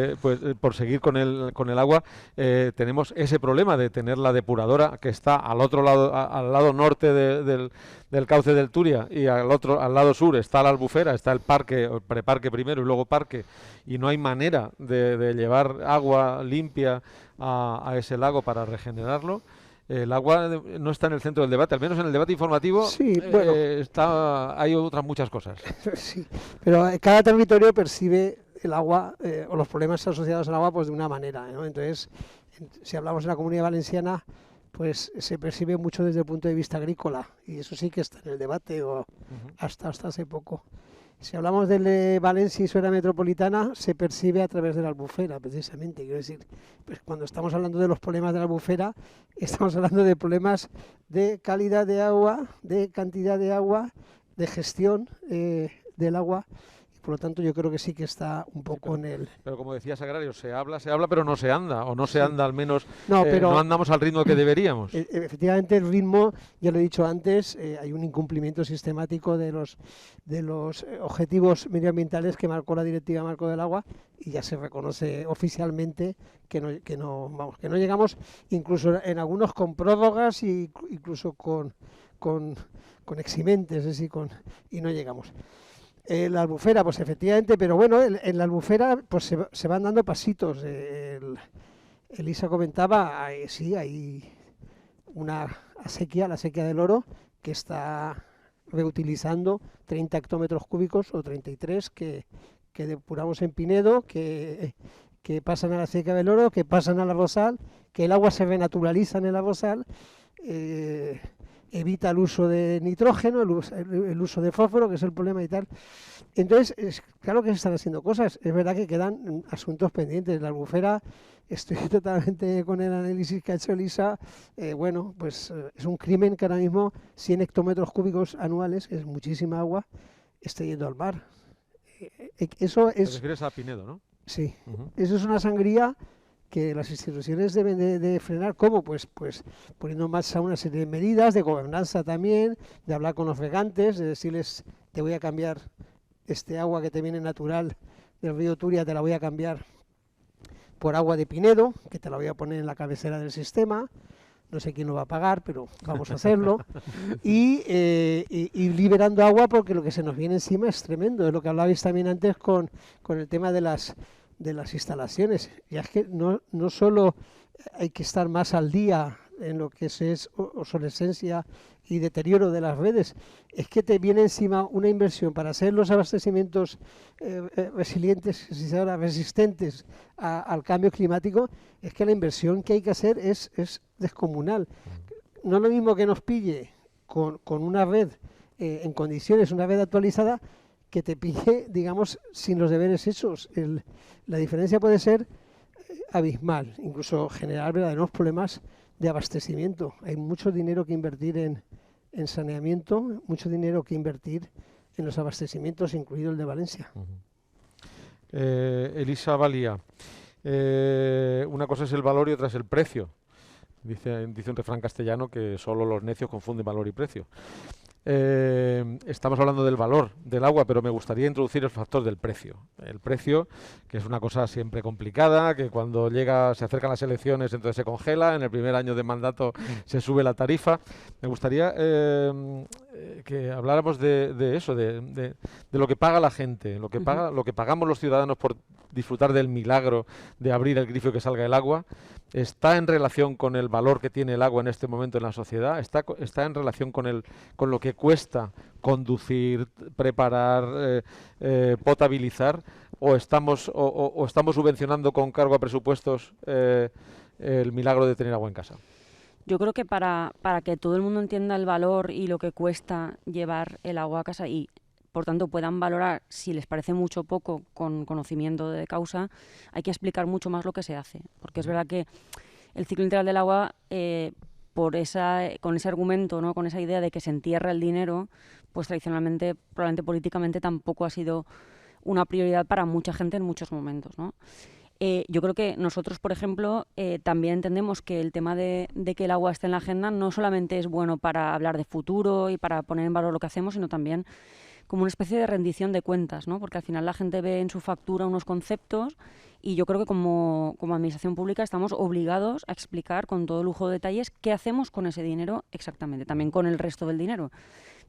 por seguir con el agua, tenemos ese problema de tener la depuradora que está al otro lado, al lado norte del cauce del Turia, y al lado sur está la albufera, está el parque, el preparque primero y luego parque, y no hay manera de llevar agua limpia a ese lago para regenerarlo. El agua no está en el centro del debate, al menos en el debate informativo. Sí, bueno, hay otras muchas cosas. sí, pero cada territorio percibe el agua o los problemas asociados al agua pues de una manera, ¿no? Entonces, si hablamos de la Comunidad Valenciana, pues se percibe mucho desde el punto de vista agrícola, y eso sí que está en el debate, o hasta hace poco. Si hablamos de Valencia y su área metropolitana, se percibe a través de la albufera, precisamente. Quiero decir, pues cuando estamos hablando de los problemas de la albufera, estamos hablando de problemas de calidad de agua, de cantidad de agua, de gestión del agua. Por lo tanto, yo creo que sí que está un poco en el... Pero como decía Sagrario, se habla, pero no se anda, o no se anda al menos, no andamos al ritmo que deberíamos. Efectivamente, el ritmo, ya lo he dicho antes, hay un incumplimiento sistemático de los objetivos medioambientales que marcó la Directiva Marco del Agua, y ya se reconoce oficialmente que no llegamos, incluso en algunos con prórrogas y incluso con eximentes, es decir, y no llegamos. La albufera, pues efectivamente, pero bueno, en la albufera pues se van dando pasitos. Elisa comentaba, hay una acequia, la acequia del Oro, que está reutilizando 30 hectómetros cúbicos o 33 que depuramos en Pinedo, que pasan a la acequia del Oro, que pasan al arrozal, que el agua se renaturaliza en el arrozal, evita el uso de nitrógeno, el uso de fósforo, que es el problema y tal. Entonces, claro que se están haciendo cosas. Es verdad que quedan asuntos pendientes. La albufera, estoy totalmente con el análisis que ha hecho Elisa. Bueno, pues es un crimen que ahora mismo 100 hectómetros cúbicos anuales, que es muchísima agua, esté yendo al mar. Eso es... Te refieres a Pinedo, ¿no? Sí. Eso es una sangría que las instituciones deben de frenar. ¿Cómo? Pues poniendo en marcha una serie de medidas de gobernanza también, de hablar con los regantes, de decirles, te voy a cambiar este agua que te viene natural del río Turia, te la voy a cambiar por agua de Pinedo, que te la voy a poner en la cabecera del sistema. No sé quién lo va a pagar, pero vamos a hacerlo. Y liberando agua, porque lo que se nos viene encima es tremendo. Es lo que hablabais también antes con el tema de las instalaciones. Ya es que no solo hay que estar más al día en lo que es obsolescencia y deterioro de las redes, es que te viene encima una inversión para hacer los abastecimientos resistentes al cambio climático. Es que la inversión que hay que hacer es descomunal. No es lo mismo que nos pille con una red en condiciones, una red actualizada, que te pille, digamos, sin los deberes hechos. La diferencia puede ser abismal, incluso generar verdaderos problemas de abastecimiento. Hay mucho dinero que invertir en saneamiento, mucho dinero que invertir en los abastecimientos, incluido el de Valencia. Elisa Valía, una cosa es el valor y otra es el precio. Dice un refrán castellano que solo los necios confunden valor y precio. Estamos hablando del valor del agua, pero me gustaría introducir el factor del precio. El precio, que es una cosa siempre complicada, que cuando se acercan las elecciones entonces se congela, en el primer año de mandato se sube la tarifa. Me gustaría que habláramos de eso, de lo que paga la gente, lo que pagamos los ciudadanos por disfrutar del milagro de abrir el grifo y que salga el agua. ¿Está en relación con el valor que tiene el agua en este momento en la sociedad? ¿Está en relación con lo que cuesta conducir, preparar, potabilizar? ¿O estamos subvencionando con cargo a presupuestos el milagro de tener agua en casa? Yo creo que para que todo el mundo entienda el valor y lo que cuesta llevar el agua a casa y por tanto puedan valorar si les parece mucho o poco con conocimiento de causa, hay que explicar mucho más lo que se hace. Porque es verdad que el ciclo integral del agua, con ese argumento, ¿no?, con esa idea de que se entierra el dinero, pues tradicionalmente, probablemente políticamente, tampoco ha sido una prioridad para mucha gente en muchos momentos, ¿no? Yo creo que nosotros, por ejemplo, también entendemos que el tema de que el agua esté en la agenda no solamente es bueno para hablar de futuro y para poner en valor lo que hacemos, sino también como una especie de rendición de cuentas, ¿no? Porque al final la gente ve en su factura unos conceptos y yo creo que como administración pública estamos obligados a explicar con todo lujo de detalles qué hacemos con ese dinero exactamente, también con el resto del dinero.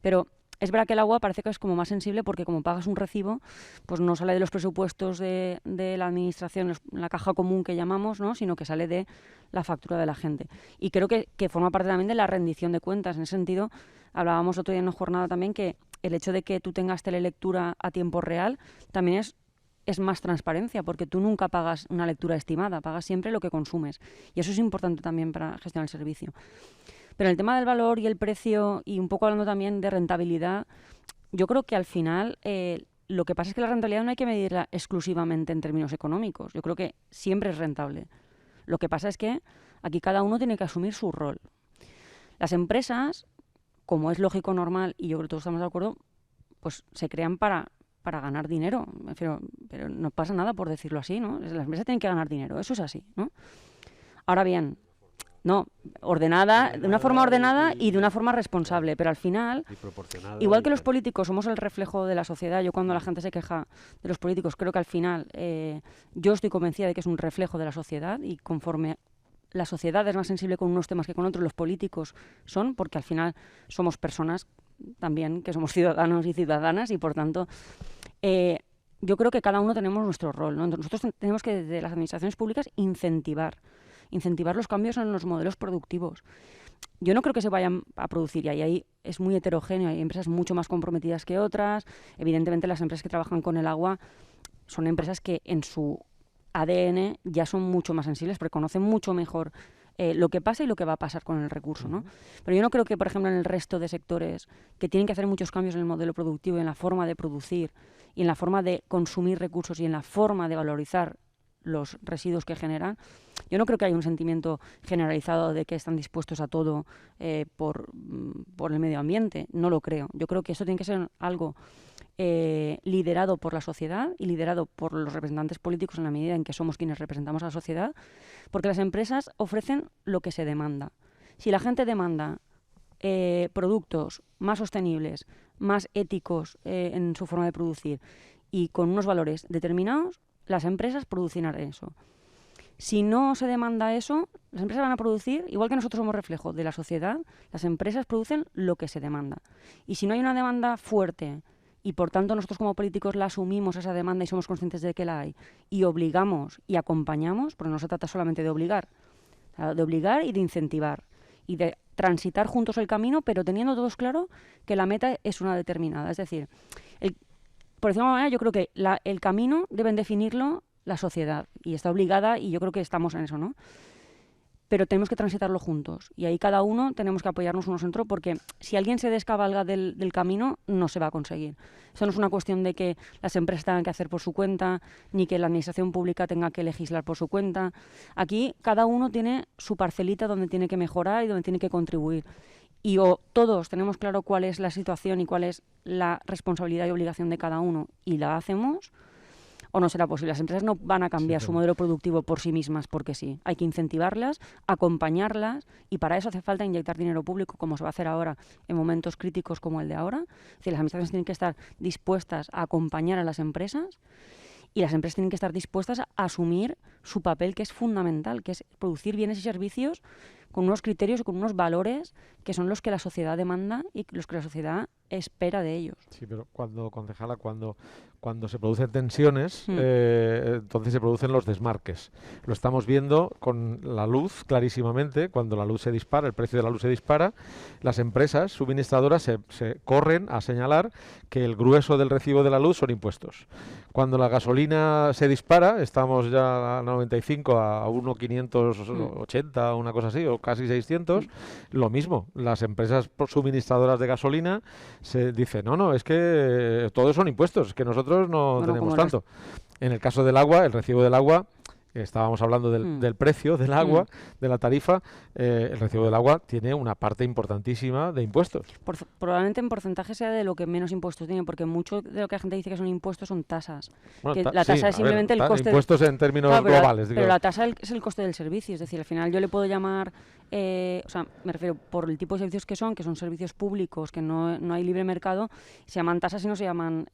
Pero es verdad que el agua parece que es como más sensible porque como pagas un recibo, pues no sale de los presupuestos de la administración, la caja común que llamamos, ¿no?, sino que sale de la factura de la gente. Y creo que forma parte también de la rendición de cuentas. En ese sentido, hablábamos otro día en una jornada también que el hecho de que tú tengas telelectura a tiempo real también es más transparencia, porque tú nunca pagas una lectura estimada, pagas siempre lo que consumes. Y eso es importante también para gestionar el servicio. Pero el tema del valor y el precio, y un poco hablando también de rentabilidad, yo creo que al final lo que pasa es que la rentabilidad no hay que medirla exclusivamente en términos económicos. Yo creo que siempre es rentable. Lo que pasa es que aquí cada uno tiene que asumir su rol. Las empresas, como es lógico, normal, y yo creo que todos estamos de acuerdo, pues se crean para ganar dinero. Pero no pasa nada por decirlo así, ¿no? Las empresas tienen que ganar dinero, eso es así, ¿no? Ahora bien, no, de una forma ordenada y de una forma responsable, pero al final, igual que los políticos somos el reflejo de la sociedad. Yo cuando la gente se queja de los políticos, creo que al final yo estoy convencida de que es un reflejo de la sociedad, y conforme la sociedad es más sensible con unos temas que con otros, los políticos son, porque al final somos personas también, que somos ciudadanos y ciudadanas, y por tanto yo creo que cada uno tenemos nuestro rol, ¿no? Entonces, nosotros tenemos que desde las administraciones públicas incentivar los cambios en los modelos productivos. Yo no creo que se vayan a producir, y ahí es muy heterogéneo, hay empresas mucho más comprometidas que otras. Evidentemente las empresas que trabajan con el agua son empresas que en su ADN ya son mucho más sensibles, porque conocen mucho mejor lo que pasa y lo que va a pasar con el recurso, ¿no? Pero yo no creo que, por ejemplo, en el resto de sectores que tienen que hacer muchos cambios en el modelo productivo, en la forma de producir y en la forma de consumir recursos y en la forma de valorizar los residuos que generan, yo no creo que haya un sentimiento generalizado de que están dispuestos a todo por el medio ambiente. No lo creo. Yo creo que eso tiene que ser algo liderado por la sociedad y liderado por los representantes políticos en la medida en que somos quienes representamos a la sociedad, porque las empresas ofrecen lo que se demanda. Si la gente demanda productos más sostenibles, más éticos en su forma de producir y con unos valores determinados, las empresas producirán eso. Si no se demanda eso, las empresas van a producir, igual que nosotros somos reflejo de la sociedad, las empresas producen lo que se demanda. Y si no hay una demanda fuerte, y por tanto nosotros como políticos la asumimos esa demanda y somos conscientes de que la hay, y obligamos y acompañamos, porque no se trata solamente de obligar y de incentivar, y de transitar juntos el camino, pero teniendo todos claro que la meta es una determinada. Es decir, por decirlo de alguna manera, yo creo que el camino deben definirlo la sociedad, y está obligada, y yo creo que estamos en eso, ¿no? Pero tenemos que transitarlo juntos, y ahí cada uno tenemos que apoyarnos unos en otros, porque si alguien se descabalga del camino, no se va a conseguir. Eso no es una cuestión de que las empresas tengan que hacer por su cuenta, ni que la administración pública tenga que legislar por su cuenta. Aquí cada uno tiene su parcelita donde tiene que mejorar y donde tiene que contribuir. Y o todos tenemos claro cuál es la situación y cuál es la responsabilidad y obligación de cada uno y la hacemos, o no será posible. Las empresas no van a cambiar su modelo productivo por sí mismas porque sí. Hay que incentivarlas, acompañarlas, y para eso hace falta inyectar dinero público, como se va a hacer ahora en momentos críticos como el de ahora. Es decir, las administraciones tienen que estar dispuestas a acompañar a las empresas, y las empresas tienen que estar dispuestas a asumir su papel, que es fundamental, que es producir bienes y servicios con unos criterios y con unos valores que son los que la sociedad demanda y los que la sociedad espera de ellos. Sí, pero concejala, cuando se producen tensiones, entonces se producen los desmarques. Lo estamos viendo con la luz clarísimamente. Cuando la luz se dispara, el precio de la luz se dispara, las empresas suministradoras se corren a señalar que el grueso del recibo de la luz son impuestos. Cuando la gasolina se dispara, estamos ya a 95, a 1,580, una cosa así, o casi 600, lo mismo. Las empresas suministradoras de gasolina se dice, no, es que todos son impuestos, es que nosotros no tenemos tanto. En el caso del agua, el recibo del agua, estábamos hablando del precio del agua, de la tarifa, el recibo del agua tiene una parte importantísima de impuestos. Probablemente en porcentaje sea de lo que menos impuestos tiene, porque mucho de lo que la gente dice que son impuestos son tasas. Bueno, la tasa es simplemente el coste. Impuestos en términos globales. Pero la tasa es el coste del servicio, es decir, al final yo le puedo llamar, o sea, me refiero por el tipo de servicios que son servicios públicos, que no hay libre mercado, se llaman tasas y no se llaman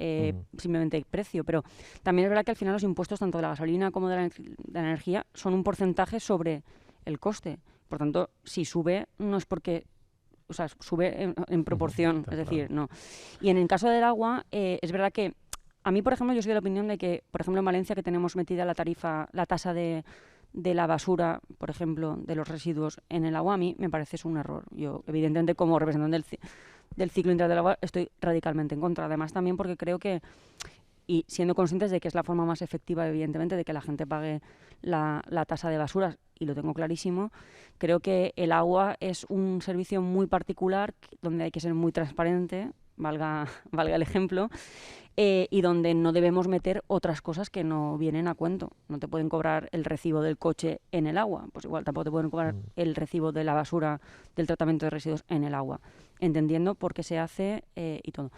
simplemente precio. Pero también es verdad que al final los impuestos, tanto de la gasolina como de la energía, son un porcentaje sobre el coste. Por tanto, si sube, no es porque... O sea, sube en proporción, es decir, no. Y en el caso del agua, es verdad que a mí, por ejemplo, yo soy de la opinión de que, por ejemplo, en Valencia, que tenemos metida la tasa de la basura, por ejemplo, de los residuos en el agua, a mí me parece es un error. Yo, evidentemente, como representante del ciclo integral del agua, estoy radicalmente en contra. Además, también porque creo que, y siendo conscientes de que es la forma más efectiva, evidentemente, de que la gente pague la tasa de basuras, y lo tengo clarísimo, creo que el agua es un servicio muy particular, donde hay que ser muy transparente, valga el ejemplo, y donde no debemos meter otras cosas que no vienen a cuento. No te pueden cobrar el recibo del coche en el agua, pues igual tampoco te pueden cobrar el recibo de la basura, del tratamiento de residuos en el agua, entendiendo por qué se hace y todo.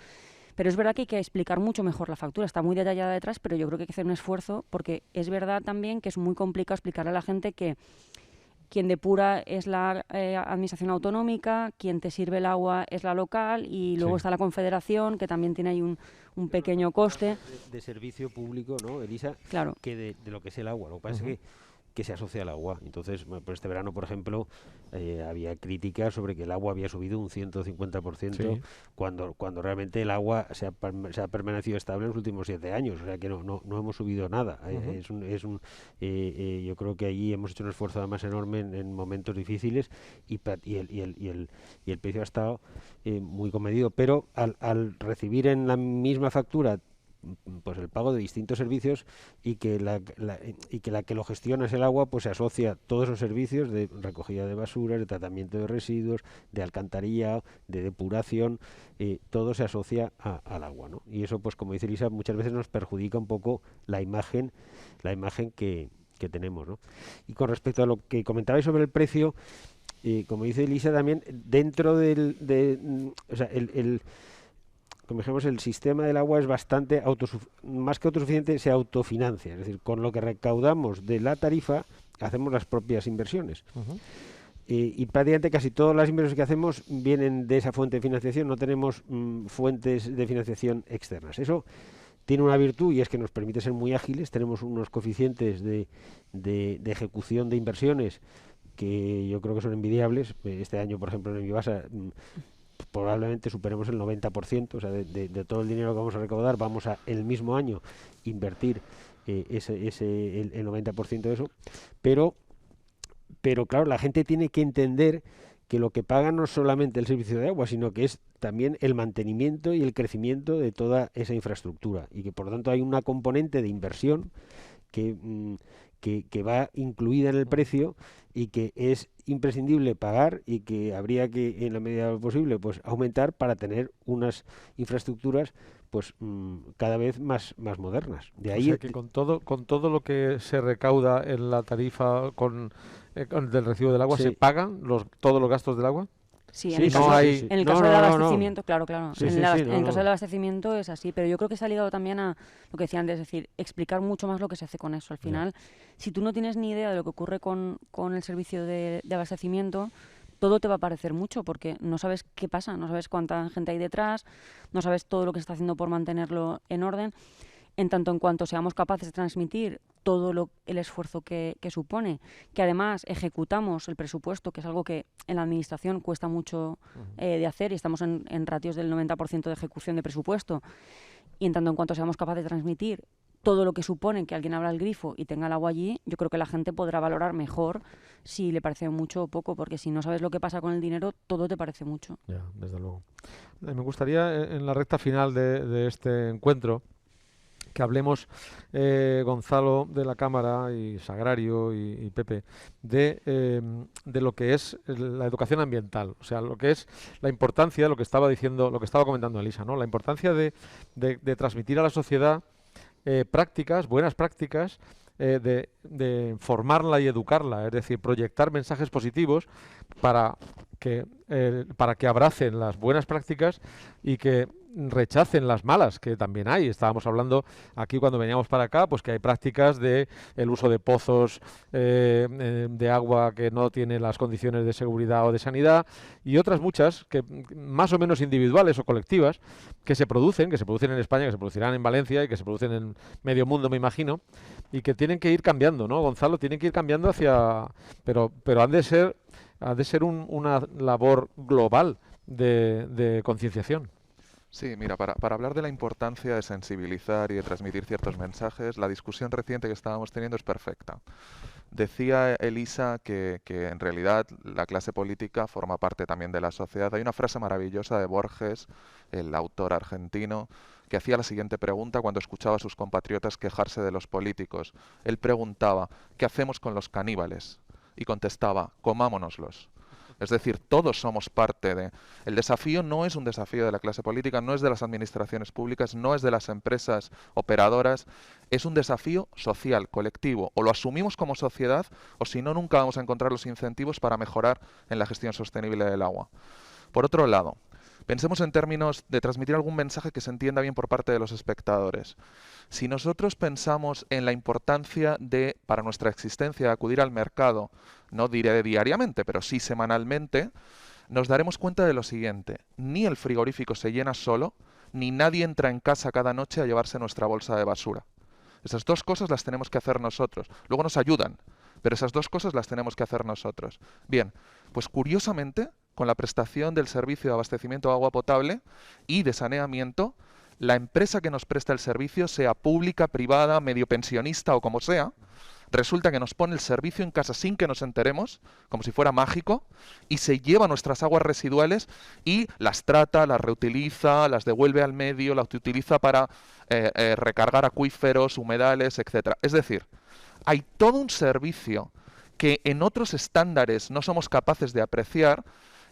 Pero es verdad que hay que explicar mucho mejor la factura. Está muy detallada detrás, pero yo creo que hay que hacer un esfuerzo, porque es verdad también que es muy complicado explicarle a la gente que quien depura es la administración autonómica, quien te sirve el agua es la local, y luego está la confederación, que también tiene ahí un pequeño coste. De servicio público, ¿no, Elisa? Claro. Que de lo que es el agua. Lo que pasa es que se asocia al agua. Entonces, por este verano, por ejemplo, había críticas sobre que el agua había subido un 150%, cuando realmente el agua se ha permanecido estable en los últimos 7 años. O sea que no hemos subido nada. Yo creo que allí hemos hecho un esfuerzo además enorme en momentos difíciles, y el precio ha estado muy comedido. Pero al recibir en la misma factura pues el pago de distintos servicios, y que la que lo gestiona es el agua, pues se asocia todos esos servicios de recogida de basuras, de tratamiento de residuos, de alcantarillado, de depuración, todo se asocia al agua, ¿no? Y eso, pues como dice Elisa, muchas veces nos perjudica un poco la imagen que tenemos, ¿no? Y con respecto a lo que comentabais sobre el precio, como dice Elisa también, dentro como dijimos, el sistema del agua es bastante más que autosuficiente, se autofinancia. Es decir, con lo que recaudamos de la tarifa hacemos las propias inversiones. Y prácticamente casi todas las inversiones que hacemos vienen de esa fuente de financiación. No tenemos fuentes de financiación externas. Eso tiene una virtud, y es que nos permite ser muy ágiles. Tenemos unos coeficientes de ejecución de inversiones que yo creo que son envidiables. Este año, por ejemplo, en Vivasa probablemente superemos el 90%, o sea, de todo el dinero que vamos a recaudar, vamos a el mismo año invertir el 90% de eso, pero claro, la gente tiene que entender que lo que paga no es solamente el servicio de agua, sino que es también el mantenimiento y el crecimiento de toda esa infraestructura, y que por lo tanto hay una componente de inversión que va incluida en el precio, y que es imprescindible pagar, y que habría que, en la medida de lo posible, pues aumentar para tener unas infraestructuras pues cada vez más modernas. De ahí, o sea que con todo lo que se recauda en la tarifa del recibo del agua, ¿se pagan todos los gastos del agua? Sí, Sí, no hay- en el no, caso no, del no, no. abastecimiento, claro. Sí, En sí, el, sí, en el no, caso no. del abastecimiento es así, pero yo creo que se ha ligado también a lo que decía antes, es decir, explicar mucho más lo que se hace con eso. Al final, si tú no tienes ni idea de lo que ocurre con el servicio de abastecimiento, todo te va a parecer mucho, porque no sabes qué pasa, no sabes cuánta gente hay detrás, no sabes todo lo que se está haciendo por mantenerlo en orden. En tanto en cuanto seamos capaces de transmitir todo el esfuerzo que supone, que además ejecutamos el presupuesto, que es algo que en la administración cuesta mucho de hacer, y estamos en ratios del 90% de ejecución de presupuesto, y en tanto en cuanto seamos capaces de transmitir todo lo que supone que alguien abra el grifo y tenga el agua allí, yo creo que la gente podrá valorar mejor si le parece mucho o poco, porque si no sabes lo que pasa con el dinero, todo te parece mucho. Ya, desde luego. Me gustaría, en la recta final de este encuentro, que hablemos, Gonzalo de la Cámara y Sagrario y Pepe, de lo que es la educación ambiental, o sea, lo que es la importancia, lo que estaba diciendo, lo que estaba comentando Elisa, ¿no? La importancia de transmitir a la sociedad prácticas, buenas prácticas, de formarla y educarla, es decir, proyectar mensajes positivos para que abracen las buenas prácticas y que rechacen las malas, que también hay. Estábamos hablando aquí cuando veníamos para acá, pues que hay prácticas de el uso de pozos de agua que no tienen las condiciones de seguridad o de sanidad, y otras muchas, que más o menos individuales o colectivas, que se producen en España, que se producirán en Valencia y que se producen en medio mundo, me imagino, y que tienen que ir cambiando, ¿no, Gonzalo? Tienen que ir cambiando pero han de ser una labor global de concienciación. Sí, mira, para hablar de la importancia de sensibilizar y de transmitir ciertos mensajes, la discusión reciente que estábamos teniendo es perfecta. Decía Elisa que en realidad la clase política forma parte también de la sociedad. Hay una frase maravillosa de Borges, el autor argentino, que hacía la siguiente pregunta cuando escuchaba a sus compatriotas quejarse de los políticos. Él preguntaba, ¿qué hacemos con los caníbales? Y contestaba, comámonoslos. Es decir, todos somos parte de... El desafío no es un desafío de la clase política, no es de las administraciones públicas, no es de las empresas operadoras, es un desafío social, colectivo. O lo asumimos como sociedad, o si no, nunca vamos a encontrar los incentivos para mejorar en la gestión sostenible del agua. Por otro lado, pensemos en términos de transmitir algún mensaje que se entienda bien por parte de los espectadores. Si nosotros pensamos en la importancia de, para nuestra existencia, acudir al mercado, no diré diariamente, pero sí semanalmente, nos daremos cuenta de lo siguiente. Ni el frigorífico se llena solo, ni nadie entra en casa cada noche a llevarse nuestra bolsa de basura. Esas dos cosas las tenemos que hacer nosotros. Luego nos ayudan, pero esas dos cosas las tenemos que hacer nosotros. Bien, pues curiosamente, con la prestación del servicio de abastecimiento de agua potable y de saneamiento, la empresa que nos presta el servicio, sea pública, privada, medio pensionista o como sea, resulta que nos pone el servicio en casa sin que nos enteremos, como si fuera mágico, y se lleva nuestras aguas residuales y las trata, las reutiliza, las devuelve al medio, las utiliza para recargar acuíferos, humedales, etc. Es decir, hay todo un servicio que en otros estándares no somos capaces de apreciar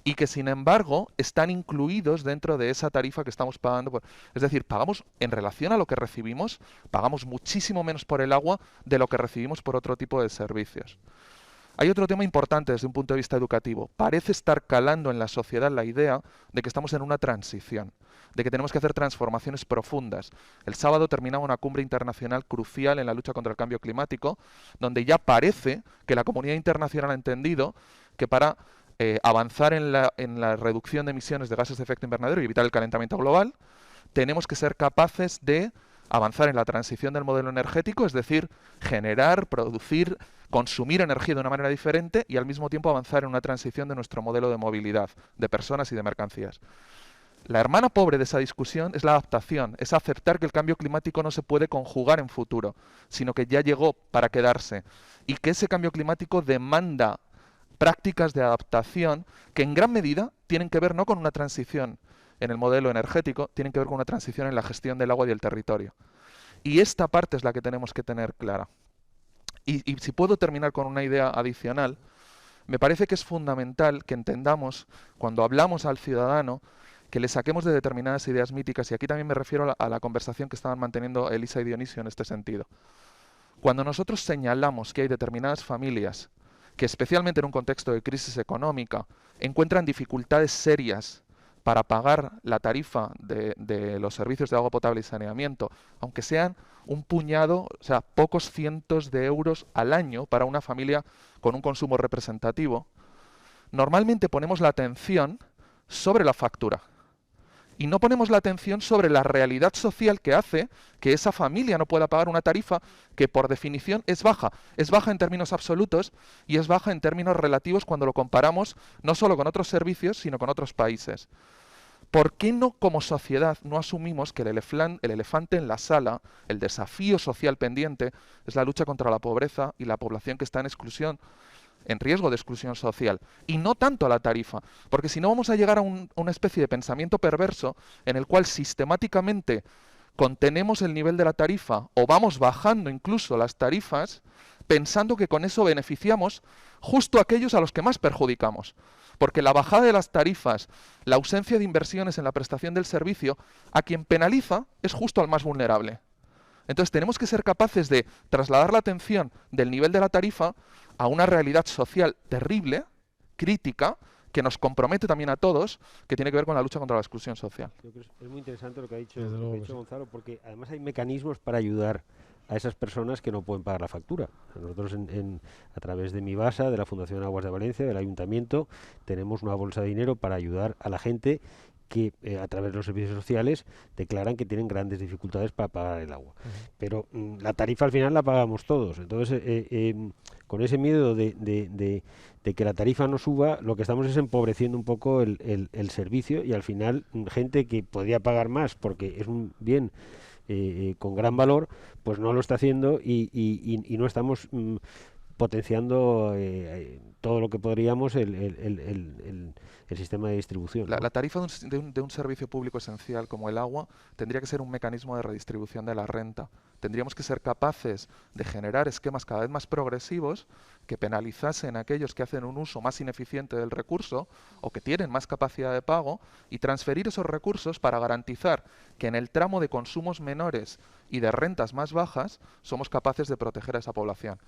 y que sin embargo están incluidos dentro de esa tarifa que estamos pagando. Es decir, pagamos en relación a lo que recibimos, pagamos muchísimo menos por el agua de lo que recibimos por otro tipo de servicios. Hay otro tema importante desde un punto de vista educativo. Parece estar calando en la sociedad la idea de que estamos en una transición, de que tenemos que hacer transformaciones profundas. El sábado terminaba una cumbre internacional crucial en la lucha contra el cambio climático, donde ya parece que la comunidad internacional ha entendido que para avanzar en la reducción de emisiones de gases de efecto invernadero y evitar el calentamiento global, tenemos que ser capaces de avanzar en la transición del modelo energético, es decir, generar, producir, consumir energía de una manera diferente y al mismo tiempo avanzar en una transición de nuestro modelo de movilidad, de personas y de mercancías. La hermana pobre de esa discusión es la adaptación, es aceptar que el cambio climático no se puede conjugar en futuro, sino que ya llegó para quedarse y que ese cambio climático demanda prácticas de adaptación que en gran medida tienen que ver no con una transición en el modelo energético, tienen que ver con una transición en la gestión del agua y del territorio. Y esta parte es la que tenemos que tener clara. Y si puedo terminar con una idea adicional, me parece que es fundamental que entendamos, cuando hablamos al ciudadano, que le saquemos de determinadas ideas míticas, y aquí también me refiero a la conversación que estaban manteniendo Elisa y Dionisio en este sentido. Cuando nosotros señalamos que hay determinadas familias que especialmente en un contexto de crisis económica encuentran dificultades serias para pagar la tarifa de los servicios de agua potable y saneamiento, aunque sean un puñado, o sea, pocos cientos de euros al año para una familia con un consumo representativo, normalmente ponemos la atención sobre la factura y no ponemos la atención sobre la realidad social que hace que esa familia no pueda pagar una tarifa que por definición es baja. Es baja en términos absolutos y es baja en términos relativos cuando lo comparamos no solo con otros servicios, sino con otros países. ¿Por qué no, como sociedad, no asumimos que el elefante en la sala, el desafío social pendiente, es la lucha contra la pobreza y la población que está en exclusión, en riesgo de exclusión social, y no tanto a la tarifa? Porque si no vamos a llegar a una especie de pensamiento perverso en el cual sistemáticamente contenemos el nivel de la tarifa o vamos bajando incluso las tarifas, pensando que con eso beneficiamos justo a aquellos a los que más perjudicamos. Porque la bajada de las tarifas, la ausencia de inversiones en la prestación del servicio, a quien penaliza es justo al más vulnerable. Entonces tenemos que ser capaces de trasladar la atención del nivel de la tarifa a una realidad social terrible, crítica, que nos compromete también a todos, que tiene que ver con la lucha contra la exclusión social. Yo creo que es muy interesante lo que ha dicho, Sí. Gonzalo, porque además hay mecanismos para ayudar a esas personas que no pueden pagar la factura. Nosotros a través de MIBASA, de la Fundación Aguas de Valencia, del Ayuntamiento, tenemos una bolsa de dinero para ayudar a la gente que a través de los servicios sociales declaran que tienen grandes dificultades para pagar el agua. Pero la tarifa al final la pagamos todos. Entonces, con ese miedo de que la tarifa no suba, lo que estamos es empobreciendo un poco el servicio, y al final gente que podría pagar más porque es un bien con gran valor, pues no lo está haciendo, y no estamos potenciando todo lo que podríamos el sistema de distribución, ¿no? La tarifa de un servicio público esencial como el agua tendría que ser un mecanismo de redistribución de la renta. Tendríamos que ser capaces de generar esquemas cada vez más progresivos que penalizasen a aquellos que hacen un uso más ineficiente del recurso o que tienen más capacidad de pago, y transferir esos recursos para garantizar que en el tramo de consumos menores y de rentas más bajas somos capaces de proteger a esa población.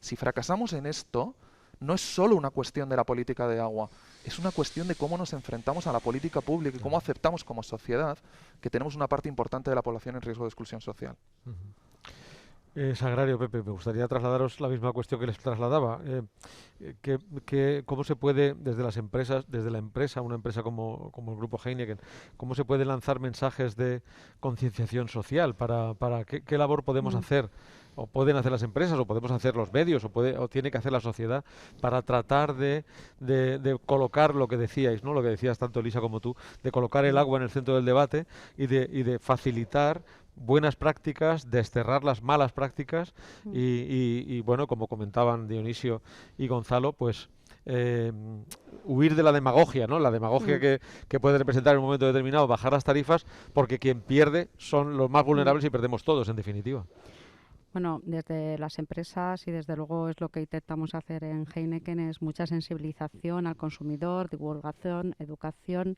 Si fracasamos en esto, no es solo una cuestión de la política de agua, es una cuestión de cómo nos enfrentamos a la política pública y cómo aceptamos como sociedad que tenemos una parte importante de la población en riesgo de exclusión social. Sagrario, Pepe, me gustaría trasladaros la misma cuestión que les trasladaba. ¿Cómo se puede, desde las empresas, desde la empresa, una empresa como el Grupo Heineken, cómo se puede lanzar mensajes de concienciación social? Para ¿qué labor podemos hacer? ¿O pueden hacer las empresas, o podemos hacer los medios, o tiene que hacer la sociedad para tratar de colocar lo que decíais, ¿no? Lo que decías tanto Elisa como tú, de colocar el agua en el centro del debate y de facilitar buenas prácticas, desterrar las malas prácticas y bueno, como comentaban Dionisio y Gonzalo, pues huir de la demagogia, ¿no? La demagogia que puede representar en un momento determinado bajar las tarifas, porque quien pierde son los más vulnerables y perdemos todos, en definitiva. Bueno, desde las empresas, y desde luego es lo que intentamos hacer en Heineken, es mucha sensibilización al consumidor, divulgación, educación.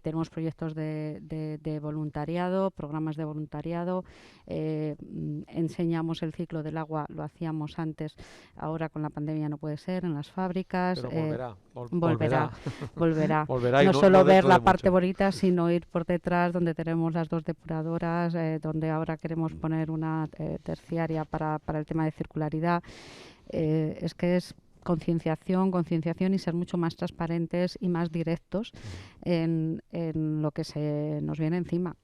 Tenemos proyectos de voluntariado, programas de voluntariado. Enseñamos el ciclo del agua, lo hacíamos antes, ahora con la pandemia no puede ser, en las fábricas. Pero volverá. Volverá, y no solo no ver dentro la de parte mucho. bonita, sino ir por detrás, donde tenemos las 2 depuradoras, donde ahora queremos poner una terciaria para el tema de circularidad. Es que es concienciación y ser mucho más transparentes y más directos en lo que se nos viene encima.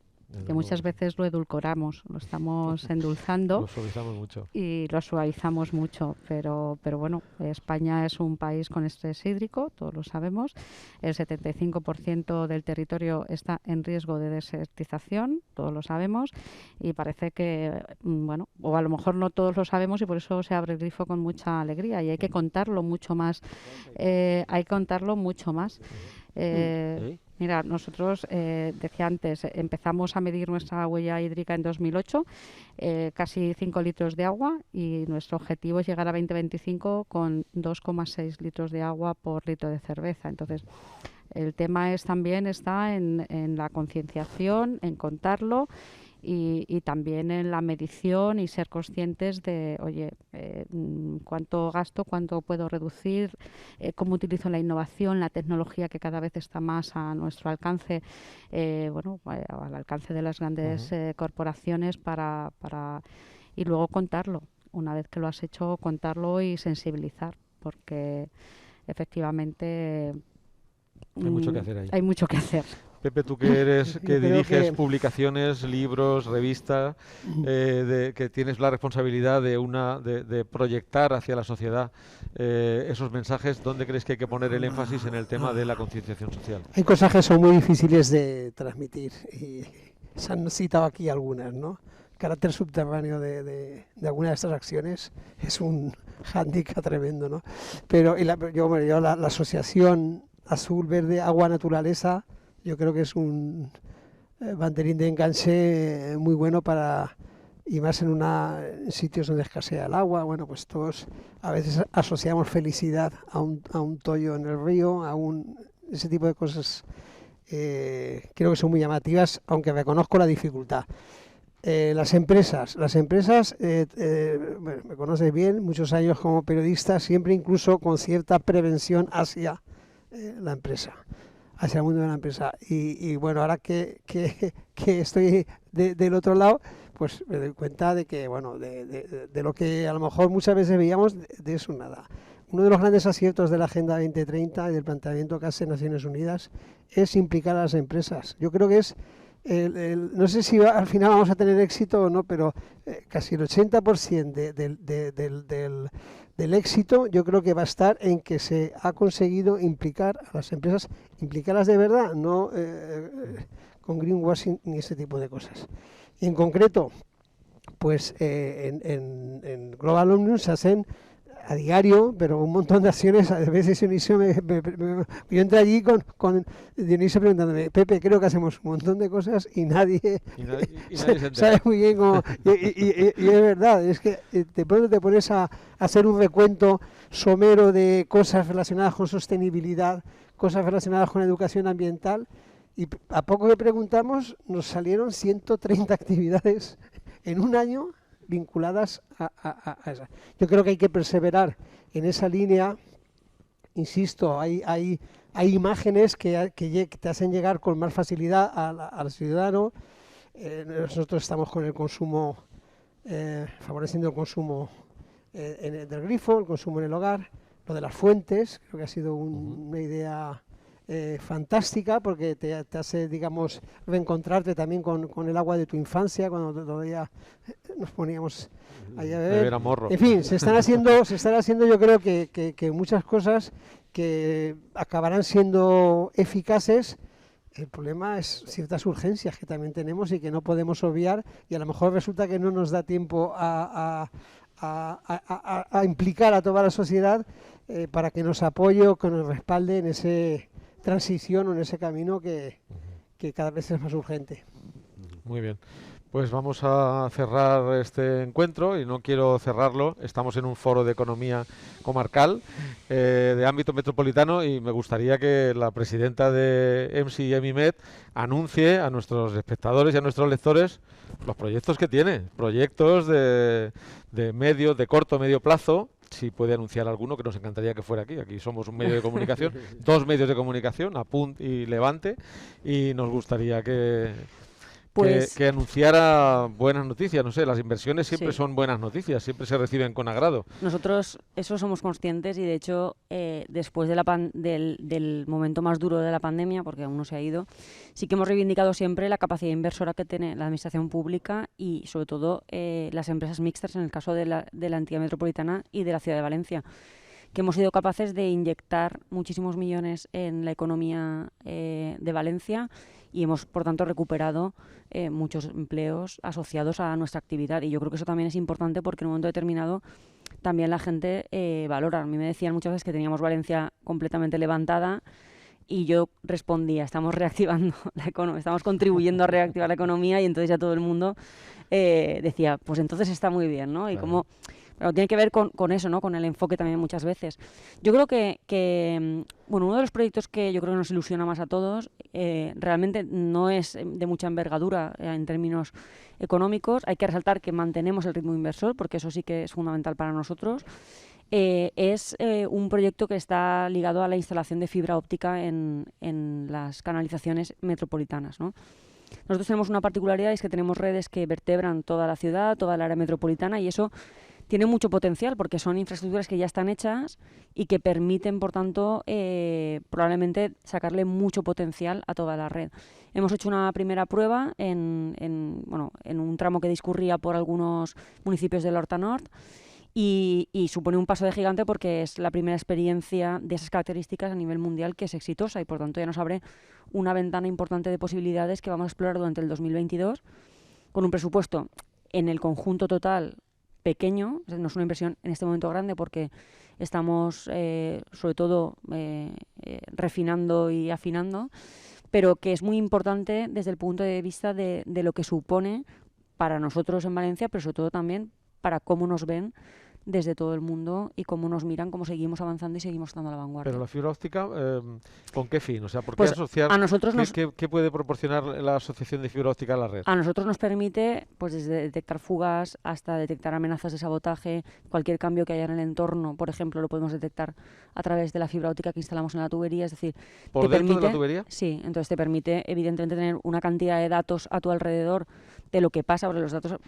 Que muchas veces lo edulcoramos, lo estamos endulzando. Lo suavizamos mucho. Y lo suavizamos mucho, pero bueno, España es un país con estrés hídrico, todos lo sabemos. El 75% del territorio está en riesgo de desertización, todos lo sabemos, y parece que, bueno, o a lo mejor no todos lo sabemos, y por eso se abre el grifo con mucha alegría, y hay que contarlo mucho más. Mira, nosotros, decía antes, empezamos a medir nuestra huella hídrica en 2008, casi 5 litros de agua, y nuestro objetivo es llegar a 2025 con 2,6 litros de agua por litro de cerveza. Entonces, el tema también está en la concienciación, en contarlo y también en la medición y ser conscientes de, oye, cuánto gasto, cuánto puedo reducir, cómo utilizo la innovación, la tecnología que cada vez está más a nuestro alcance, al alcance de las grandes corporaciones y luego contarlo. Una vez que lo has hecho, contarlo y sensibilizar, porque efectivamente hay mucho que hacer ahí. Hay mucho que hacer. Pepe, tú que diriges publicaciones, libros, revistas, que tienes la responsabilidad de proyectar hacia la sociedad esos mensajes, ¿dónde crees que hay que poner el énfasis en el tema de la concienciación social? Hay cosas que son muy difíciles de transmitir y se han citado aquí algunas, ¿no? El carácter subterráneo de algunas de estas acciones es un hándicap tremendo, ¿no? Pero la asociación Azul, Verde, Agua, Naturaleza, yo creo que es un banderín de enganche muy bueno y más en sitios donde escasea el agua. Bueno, pues todos a veces asociamos felicidad a un tollo en el río, ese tipo de cosas creo que son muy llamativas, aunque reconozco la dificultad. Las empresas, me conoces bien, muchos años como periodista, siempre incluso con cierta prevención hacia la empresa, hacia el mundo de la empresa. Y bueno, ahora que estoy del otro lado, pues me doy cuenta de que, bueno, de lo que a lo mejor muchas veces veíamos, de eso nada. Uno de los grandes aciertos de la Agenda 2030 y del planteamiento que hace Naciones Unidas es implicar a las empresas. Yo creo que es no sé si al final vamos a tener éxito o no, pero casi el 80% del éxito yo creo que va a estar en que se ha conseguido implicar a las empresas, implicarlas de verdad, no con greenwashing ni ese tipo de cosas. Y en concreto, pues en Global Omnium se hacen a diario, pero un montón de acciones. A veces Dionisio yo entré allí con Dionisio preguntándome, Pepe, creo que hacemos un montón de cosas y nadie sabe muy bien cómo. Y es verdad, es que de pronto te pones a hacer un recuento somero de cosas relacionadas con sostenibilidad, cosas relacionadas con educación ambiental, y a poco que preguntamos nos salieron 130 actividades en un año vinculadas a esa. Yo creo que hay que perseverar en esa línea. Insisto, hay imágenes que te hacen llegar con más facilidad al ciudadano. Nosotros estamos con el consumo, favoreciendo el consumo del grifo, el consumo en el hogar. Lo de las fuentes, creo que ha sido una idea fantástica, porque te hace, digamos, reencontrarte también con el agua de tu infancia, cuando todavía nos poníamos ahí a beber. En fin, se están haciendo yo creo que muchas cosas que acabarán siendo eficaces. El problema es ciertas urgencias que también tenemos y que no podemos obviar, y a lo mejor resulta que no nos da tiempo a implicar a toda la sociedad para que nos apoye o que nos respalde en esa transición o en ese camino que cada vez es más urgente. Muy bien. Pues vamos a cerrar este encuentro, y no quiero cerrarlo. Estamos en un foro de economía comarcal de ámbito metropolitano, y me gustaría que la presidenta de EMSI y EMIMET anuncie a nuestros espectadores y a nuestros lectores los proyectos que tiene, proyectos de corto, medio plazo. Si puede anunciar alguno, que nos encantaría que fuera aquí. Aquí somos un medio de comunicación, dos medios de comunicación, Apunt y Levante, y nos gustaría que anunciara buenas noticias. No sé, las inversiones siempre son buenas noticias, siempre se reciben con agrado. Nosotros eso somos conscientes, y de hecho después de del momento más duro de la pandemia, porque aún no se ha ido, sí que hemos reivindicado siempre la capacidad inversora que tiene la administración pública y sobre todo las empresas mixtas, en el caso de la entidad metropolitana y de la ciudad de Valencia, que hemos sido capaces de inyectar muchísimos millones en la economía de Valencia, y hemos, por tanto, recuperado muchos empleos asociados a nuestra actividad. Y yo creo que eso también es importante, porque en un momento determinado también la gente valora. A mí me decían muchas veces que teníamos Valencia completamente levantada, y yo respondía, estamos reactivando la economía, estamos contribuyendo a reactivar la economía, y entonces ya todo el mundo decía, pues entonces está muy bien, ¿no? Y como Pero tiene que ver con eso, ¿no? Con el enfoque también muchas veces. Yo creo que bueno, uno de los proyectos que yo creo que nos ilusiona más a todos, realmente no es de mucha envergadura en términos económicos. Hay que resaltar que mantenemos el ritmo inversor, porque eso sí que es fundamental para nosotros. Es un proyecto que está ligado a la instalación de fibra óptica en las canalizaciones metropolitanas, ¿no? Nosotros tenemos una particularidad, es que tenemos redes que vertebran toda la ciudad, toda el área metropolitana, y eso tiene mucho potencial porque son infraestructuras que ya están hechas y que permiten, por tanto, probablemente sacarle mucho potencial a toda la red. Hemos hecho una primera prueba en un tramo que discurría por algunos municipios del Horta Nord, y supone un paso de gigante porque es la primera experiencia de esas características a nivel mundial que es exitosa, y por tanto ya nos abre una ventana importante de posibilidades que vamos a explorar durante el 2022 con un presupuesto en el conjunto total pequeño. No es una inversión en este momento grande porque estamos sobre todo refinando y afinando, pero que es muy importante desde el punto de vista de lo que supone para nosotros en Valencia, pero sobre todo también para cómo nos ven desde todo el mundo y cómo nos miran, cómo seguimos avanzando y seguimos estando a la vanguardia. Pero la fibra óptica, ¿con qué fin? O sea, ¿por qué Pues asociar? a nosotros ¿Qué puede proporcionar la asociación de fibra óptica a la red? A nosotros nos permite, pues desde detectar fugas hasta detectar amenazas de sabotaje, cualquier cambio que haya en el entorno, por ejemplo, lo podemos detectar a través de la fibra óptica que instalamos en la tubería, es decir, ¿por dentro de la tubería? Sí, entonces te permite evidentemente tener una cantidad de datos a tu alrededor de lo que pasa, porque los datos,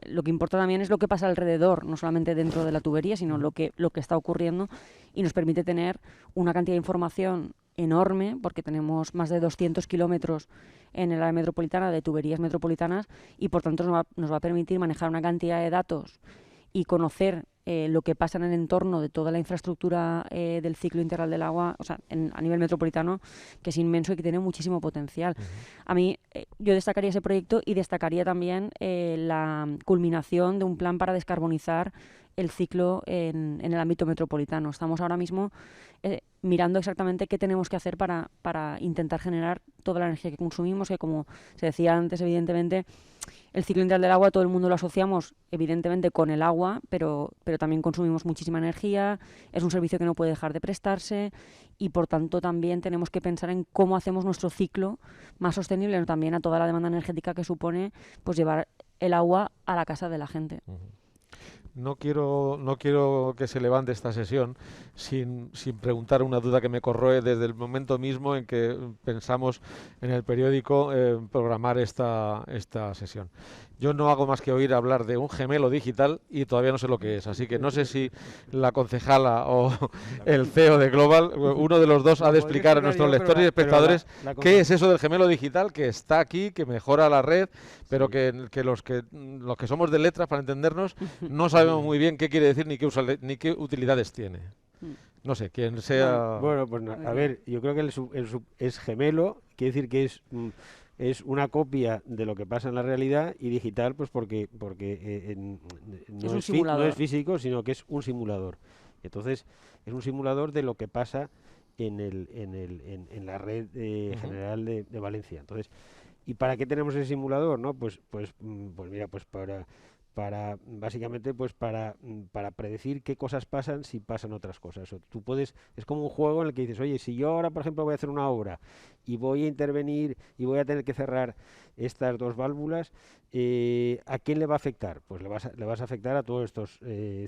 lo que importa también es lo que pasa alrededor, no solamente dentro de la tubería, sino lo que está ocurriendo, y nos permite tener una cantidad de información enorme, porque tenemos más de 200 kilómetros en el área metropolitana de tuberías metropolitanas, y por tanto nos va a permitir manejar una cantidad de datos y conocer lo que pasa en el entorno de toda la infraestructura del ciclo integral del agua, o sea, a nivel metropolitano, que es inmenso y que tiene muchísimo potencial. A mí, yo destacaría ese proyecto y destacaría también la culminación de un plan para descarbonizar el ciclo en el ámbito metropolitano. Estamos ahora mismo mirando exactamente qué tenemos que hacer para intentar generar toda la energía que consumimos, que como se decía antes, evidentemente, el ciclo integral del agua todo el mundo lo asociamos evidentemente con el agua, pero también consumimos muchísima energía, es un servicio que no puede dejar de prestarse, y por tanto también tenemos que pensar en cómo hacemos nuestro ciclo más sostenible, también a toda la demanda energética que supone pues llevar el agua a la casa de la gente. No quiero que se levante esta sesión sin preguntar una duda que me corroe desde el momento mismo en que pensamos en el periódico programar esta sesión. Yo no hago más que oír hablar de un gemelo digital y todavía no sé lo que es, así que no sé si la concejala o el CEO de Global, uno de los dos, ha de explicar a nuestros lectores y espectadores qué es eso del gemelo digital, que está aquí, que mejora la red, pero que los que somos de letras, para entendernos, no sabemos muy bien qué quiere decir ni qué utilidades tiene. No sé, quién sea... Bueno, pues a ver, yo creo que es gemelo, quiere decir que es una copia de lo que pasa en la realidad, y digital pues porque no es físico, sino que es un simulador. Entonces, es un simulador de lo que pasa en la red general de Valencia. Entonces, ¿y para qué tenemos ese simulador? ¿No? Pues mira, pues para básicamente pues para predecir qué cosas pasan si pasan otras cosas. O tú puedes, es como un juego en el que dices, oye, si yo ahora por ejemplo voy a hacer una obra y voy a intervenir y voy a tener que cerrar estas dos válvulas, ¿a quién le va a afectar? Pues le vas a afectar a todos estos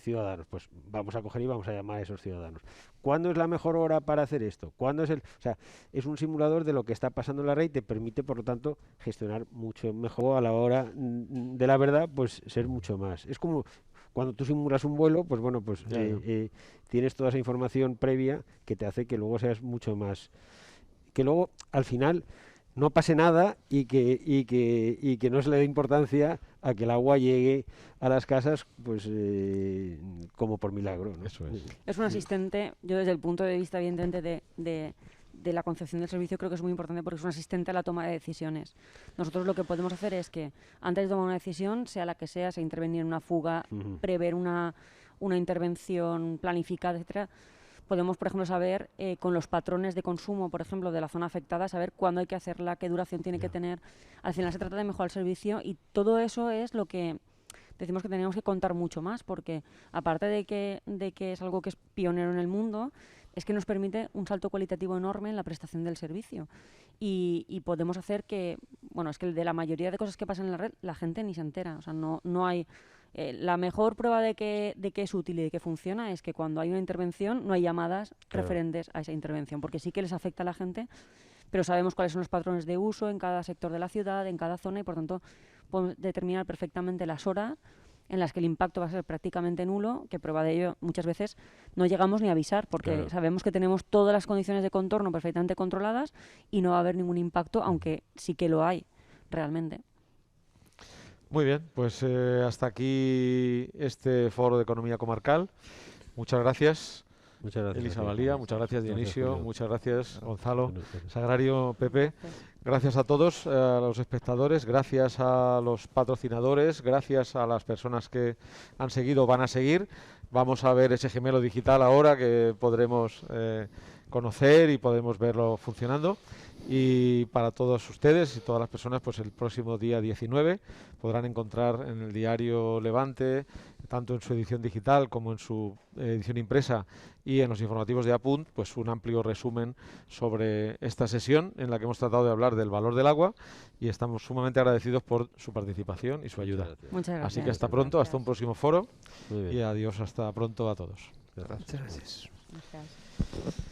ciudadanos. Pues vamos a coger y vamos a llamar a esos ciudadanos. ¿Cuándo es la mejor hora para hacer esto? ¿Cuándo es o sea, es un simulador de lo que está pasando en la red y te permite, por lo tanto, gestionar mucho mejor a la hora de la verdad, pues ser mucho más. Es como cuando tú simulas un vuelo, pues bueno, pues tienes toda esa información previa que te hace que luego seas mucho más, que luego al final no pase nada y que no se le dé importancia a que el agua llegue a las casas pues como por milagro, ¿no? Eso es. Es un asistente, yo desde el punto de vista evidentemente de la concepción del servicio creo que es muy importante porque es un asistente a la toma de decisiones. Nosotros lo que podemos hacer es que antes de tomar una decisión, sea la que sea intervenir en una fuga, prever una intervención planificada, etcétera, podemos, por ejemplo, saber con los patrones de consumo, por ejemplo, de la zona afectada, saber cuándo hay que hacerla, qué duración tiene que tener. Al final se trata de mejorar el servicio y todo eso es lo que decimos que teníamos que contar mucho más, porque aparte de que es algo que es pionero en el mundo, es que nos permite un salto cualitativo enorme en la prestación del servicio. Y podemos hacer que, bueno, es que de la mayoría de cosas que pasan en la red, la gente ni se entera. O sea, no hay... la mejor prueba de que es útil y de que funciona es que cuando hay una intervención no hay llamadas referentes a esa intervención, porque sí que les afecta a la gente, pero sabemos cuáles son los patrones de uso en cada sector de la ciudad, en cada zona, y por tanto podemos determinar perfectamente las horas en las que el impacto va a ser prácticamente nulo, que prueba de ello muchas veces no llegamos ni a avisar, porque sabemos que tenemos todas las condiciones de contorno perfectamente controladas y no va a haber ningún impacto, aunque sí que lo hay realmente. Muy bien, pues hasta aquí este foro de economía comarcal. Muchas gracias. Muchas gracias, Elisa Valía, muchas gracias Dionisio, Julio. muchas gracias Gonzalo, Gracias. Sagrario, Pepe. Gracias a todos, a los espectadores, gracias a los patrocinadores, gracias a las personas que han seguido o van a seguir. Vamos a ver ese gemelo digital ahora que podremos conocer y podremos verlo funcionando. Y para todos ustedes y todas las personas, pues el próximo día 19 podrán encontrar en el diario Levante, tanto en su edición digital como en su edición impresa y en los informativos de Apunt, pues un amplio resumen sobre esta sesión en la que hemos tratado de hablar del valor del agua, y estamos sumamente agradecidos por su participación y su ayuda. Muchas gracias. Así que hasta pronto, hasta un próximo foro Muy bien. y adiós, hasta pronto a todos. Gracias. Muchas gracias. Gracias.